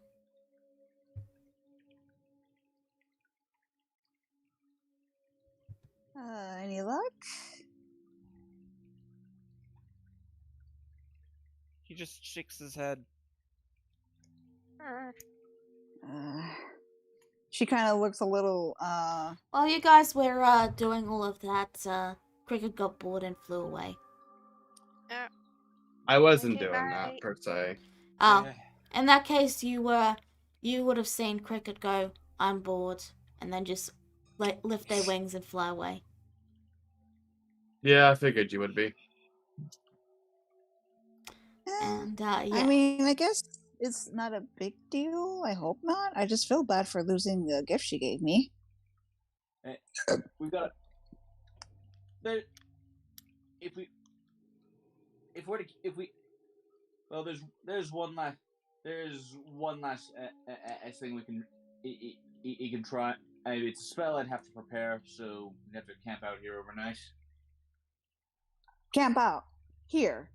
Any luck? He just shakes his head. She kind of looks a little, While you guys were doing all of that, Cricket got bored and flew away. I wasn't Okay, doing bye. that per se. Oh, in that case, you would have seen Cricket go, "I'm bored," and then just lift their wings and fly away. Yeah, I figured you would be. And yeah. I mean, I guess it's not a big deal. I hope not. I just feel bad for losing the gift she gave me. We've got. If we. Well, there's one last thing we can. You can try. I mean, it's a spell I'd have to prepare, so we'd have to camp out here overnight. Camp out. Here.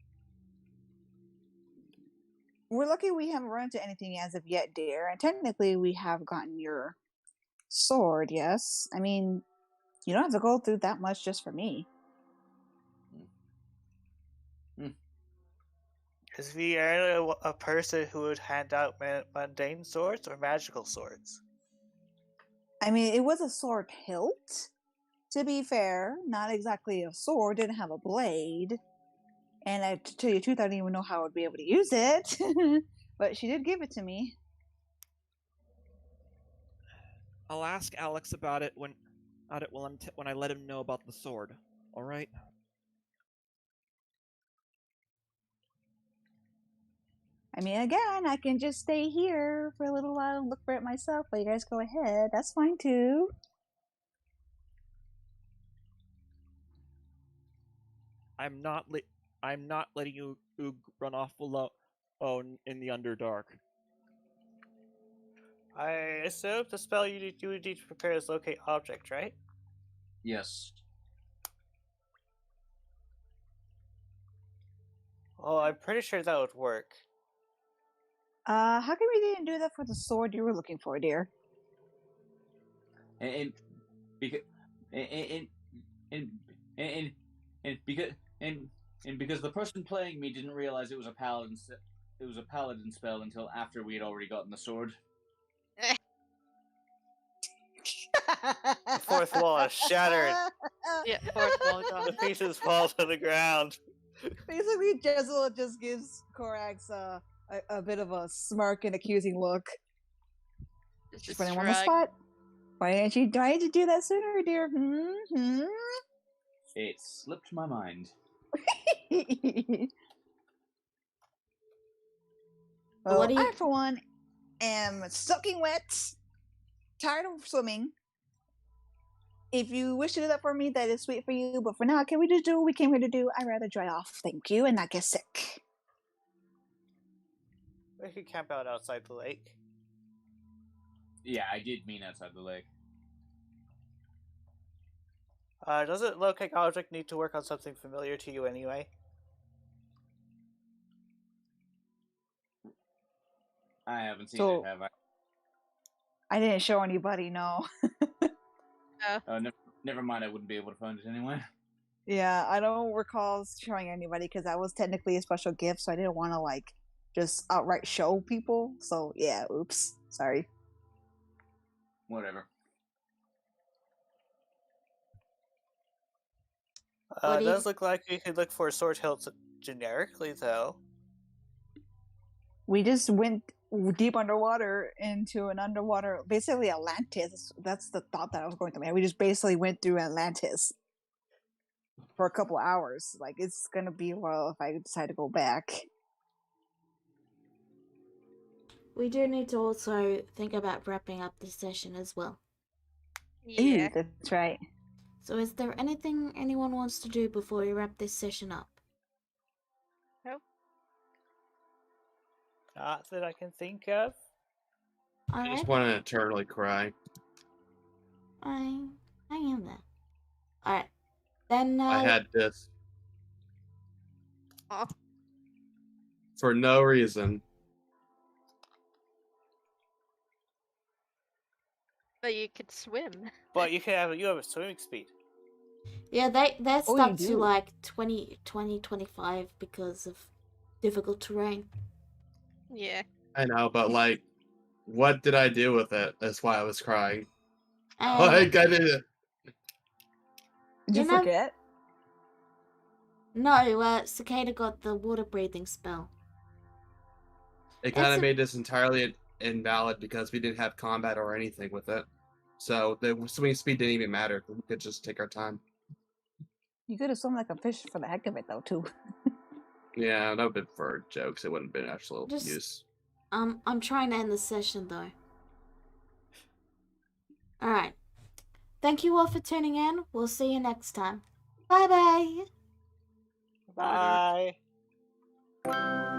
We're lucky we haven't run into anything as of yet, dear. And technically, we have gotten your sword, yes. I mean, you don't have to go through that much just for me. Is Vieira a person who would hand out mundane swords or magical swords? I mean, it was a sword hilt. To be fair, not exactly a sword, didn't have a blade. And to tell you the truth, I didn't even know how I would be able to use it. But she did give it to me. I'll ask Alex about it when I let him know about the sword. All right. I mean, again, I can just stay here for a little while and look for it myself, but you guys go ahead. That's fine too. I'm not letting you run off alone in the Underdark. I assume the spell you need to prepare is locate object, right? Yes. Well, I'm pretty sure that would work. How come we didn't do that for the sword you were looking for, dear? And because and because and because the person playing me didn't realize it was a paladin spell until after we had already gotten the sword. The fourth wall is shattered. Yeah, fourth wall gone. The pieces fall to the ground. Basically, Jezebel just gives Korax a bit of a smirk and accusing look. Just She's putting him on the shrug. spot. Why didn't you try to do that sooner, dear? It slipped my mind. Well, What do you- I, for one, am soaking wet, tired of swimming. If you wish to do that for me, that is sweet for you. But for now, can we just do what we came here to do? I'd rather dry off, thank you, and not get sick. We could camp out outside the lake. Yeah, I did mean outside the lake. Doesn't locate object need to work on something familiar to you anyway? I haven't seen So- it, have I? I didn't show anybody, no. Oh, never mind. I wouldn't be able to find it anyway. Yeah, I don't recall showing anybody because that was technically a special gift, so I didn't want to like just outright show people. So yeah, oops, sorry. Whatever. What do It you- does look like you could look for sword hilts generically, though. We just went deep underwater into an underwater, basically Atlantis. That's the thought that I was going through. Man, we just basically went through Atlantis for a couple hours. Like it's gonna be a while if I decide to go back. We do need to also think about wrapping up this session as well. Yeah. Ooh, that's right. So is there anything anyone wants to do before we wrap this session up? Not that I can think of. I Alright, just want to eternally cry. I am there. Alright. Then I had this Aw. for no reason. But you could swim. But you have a swimming speed. yeah, that's Oh, you up to do? like 25 because of difficult terrain. Yeah. I know, but like, what did I do with it? That's why I was crying. And Like, I did it. Did You you know- forget? no, Cicada got the water breathing spell. It kind It's of a- made this entirely invalid because we didn't have combat or anything with it. So the swimming speed didn't even matter. We could just take our time. You could have swum like a fish for the heck of it, though, too. Yeah, that would have been for jokes. It wouldn't have been actual Just- use. I'm trying to end the session though. Alright. Thank you all for tuning in. We'll see you next time. Bye bye. Bye.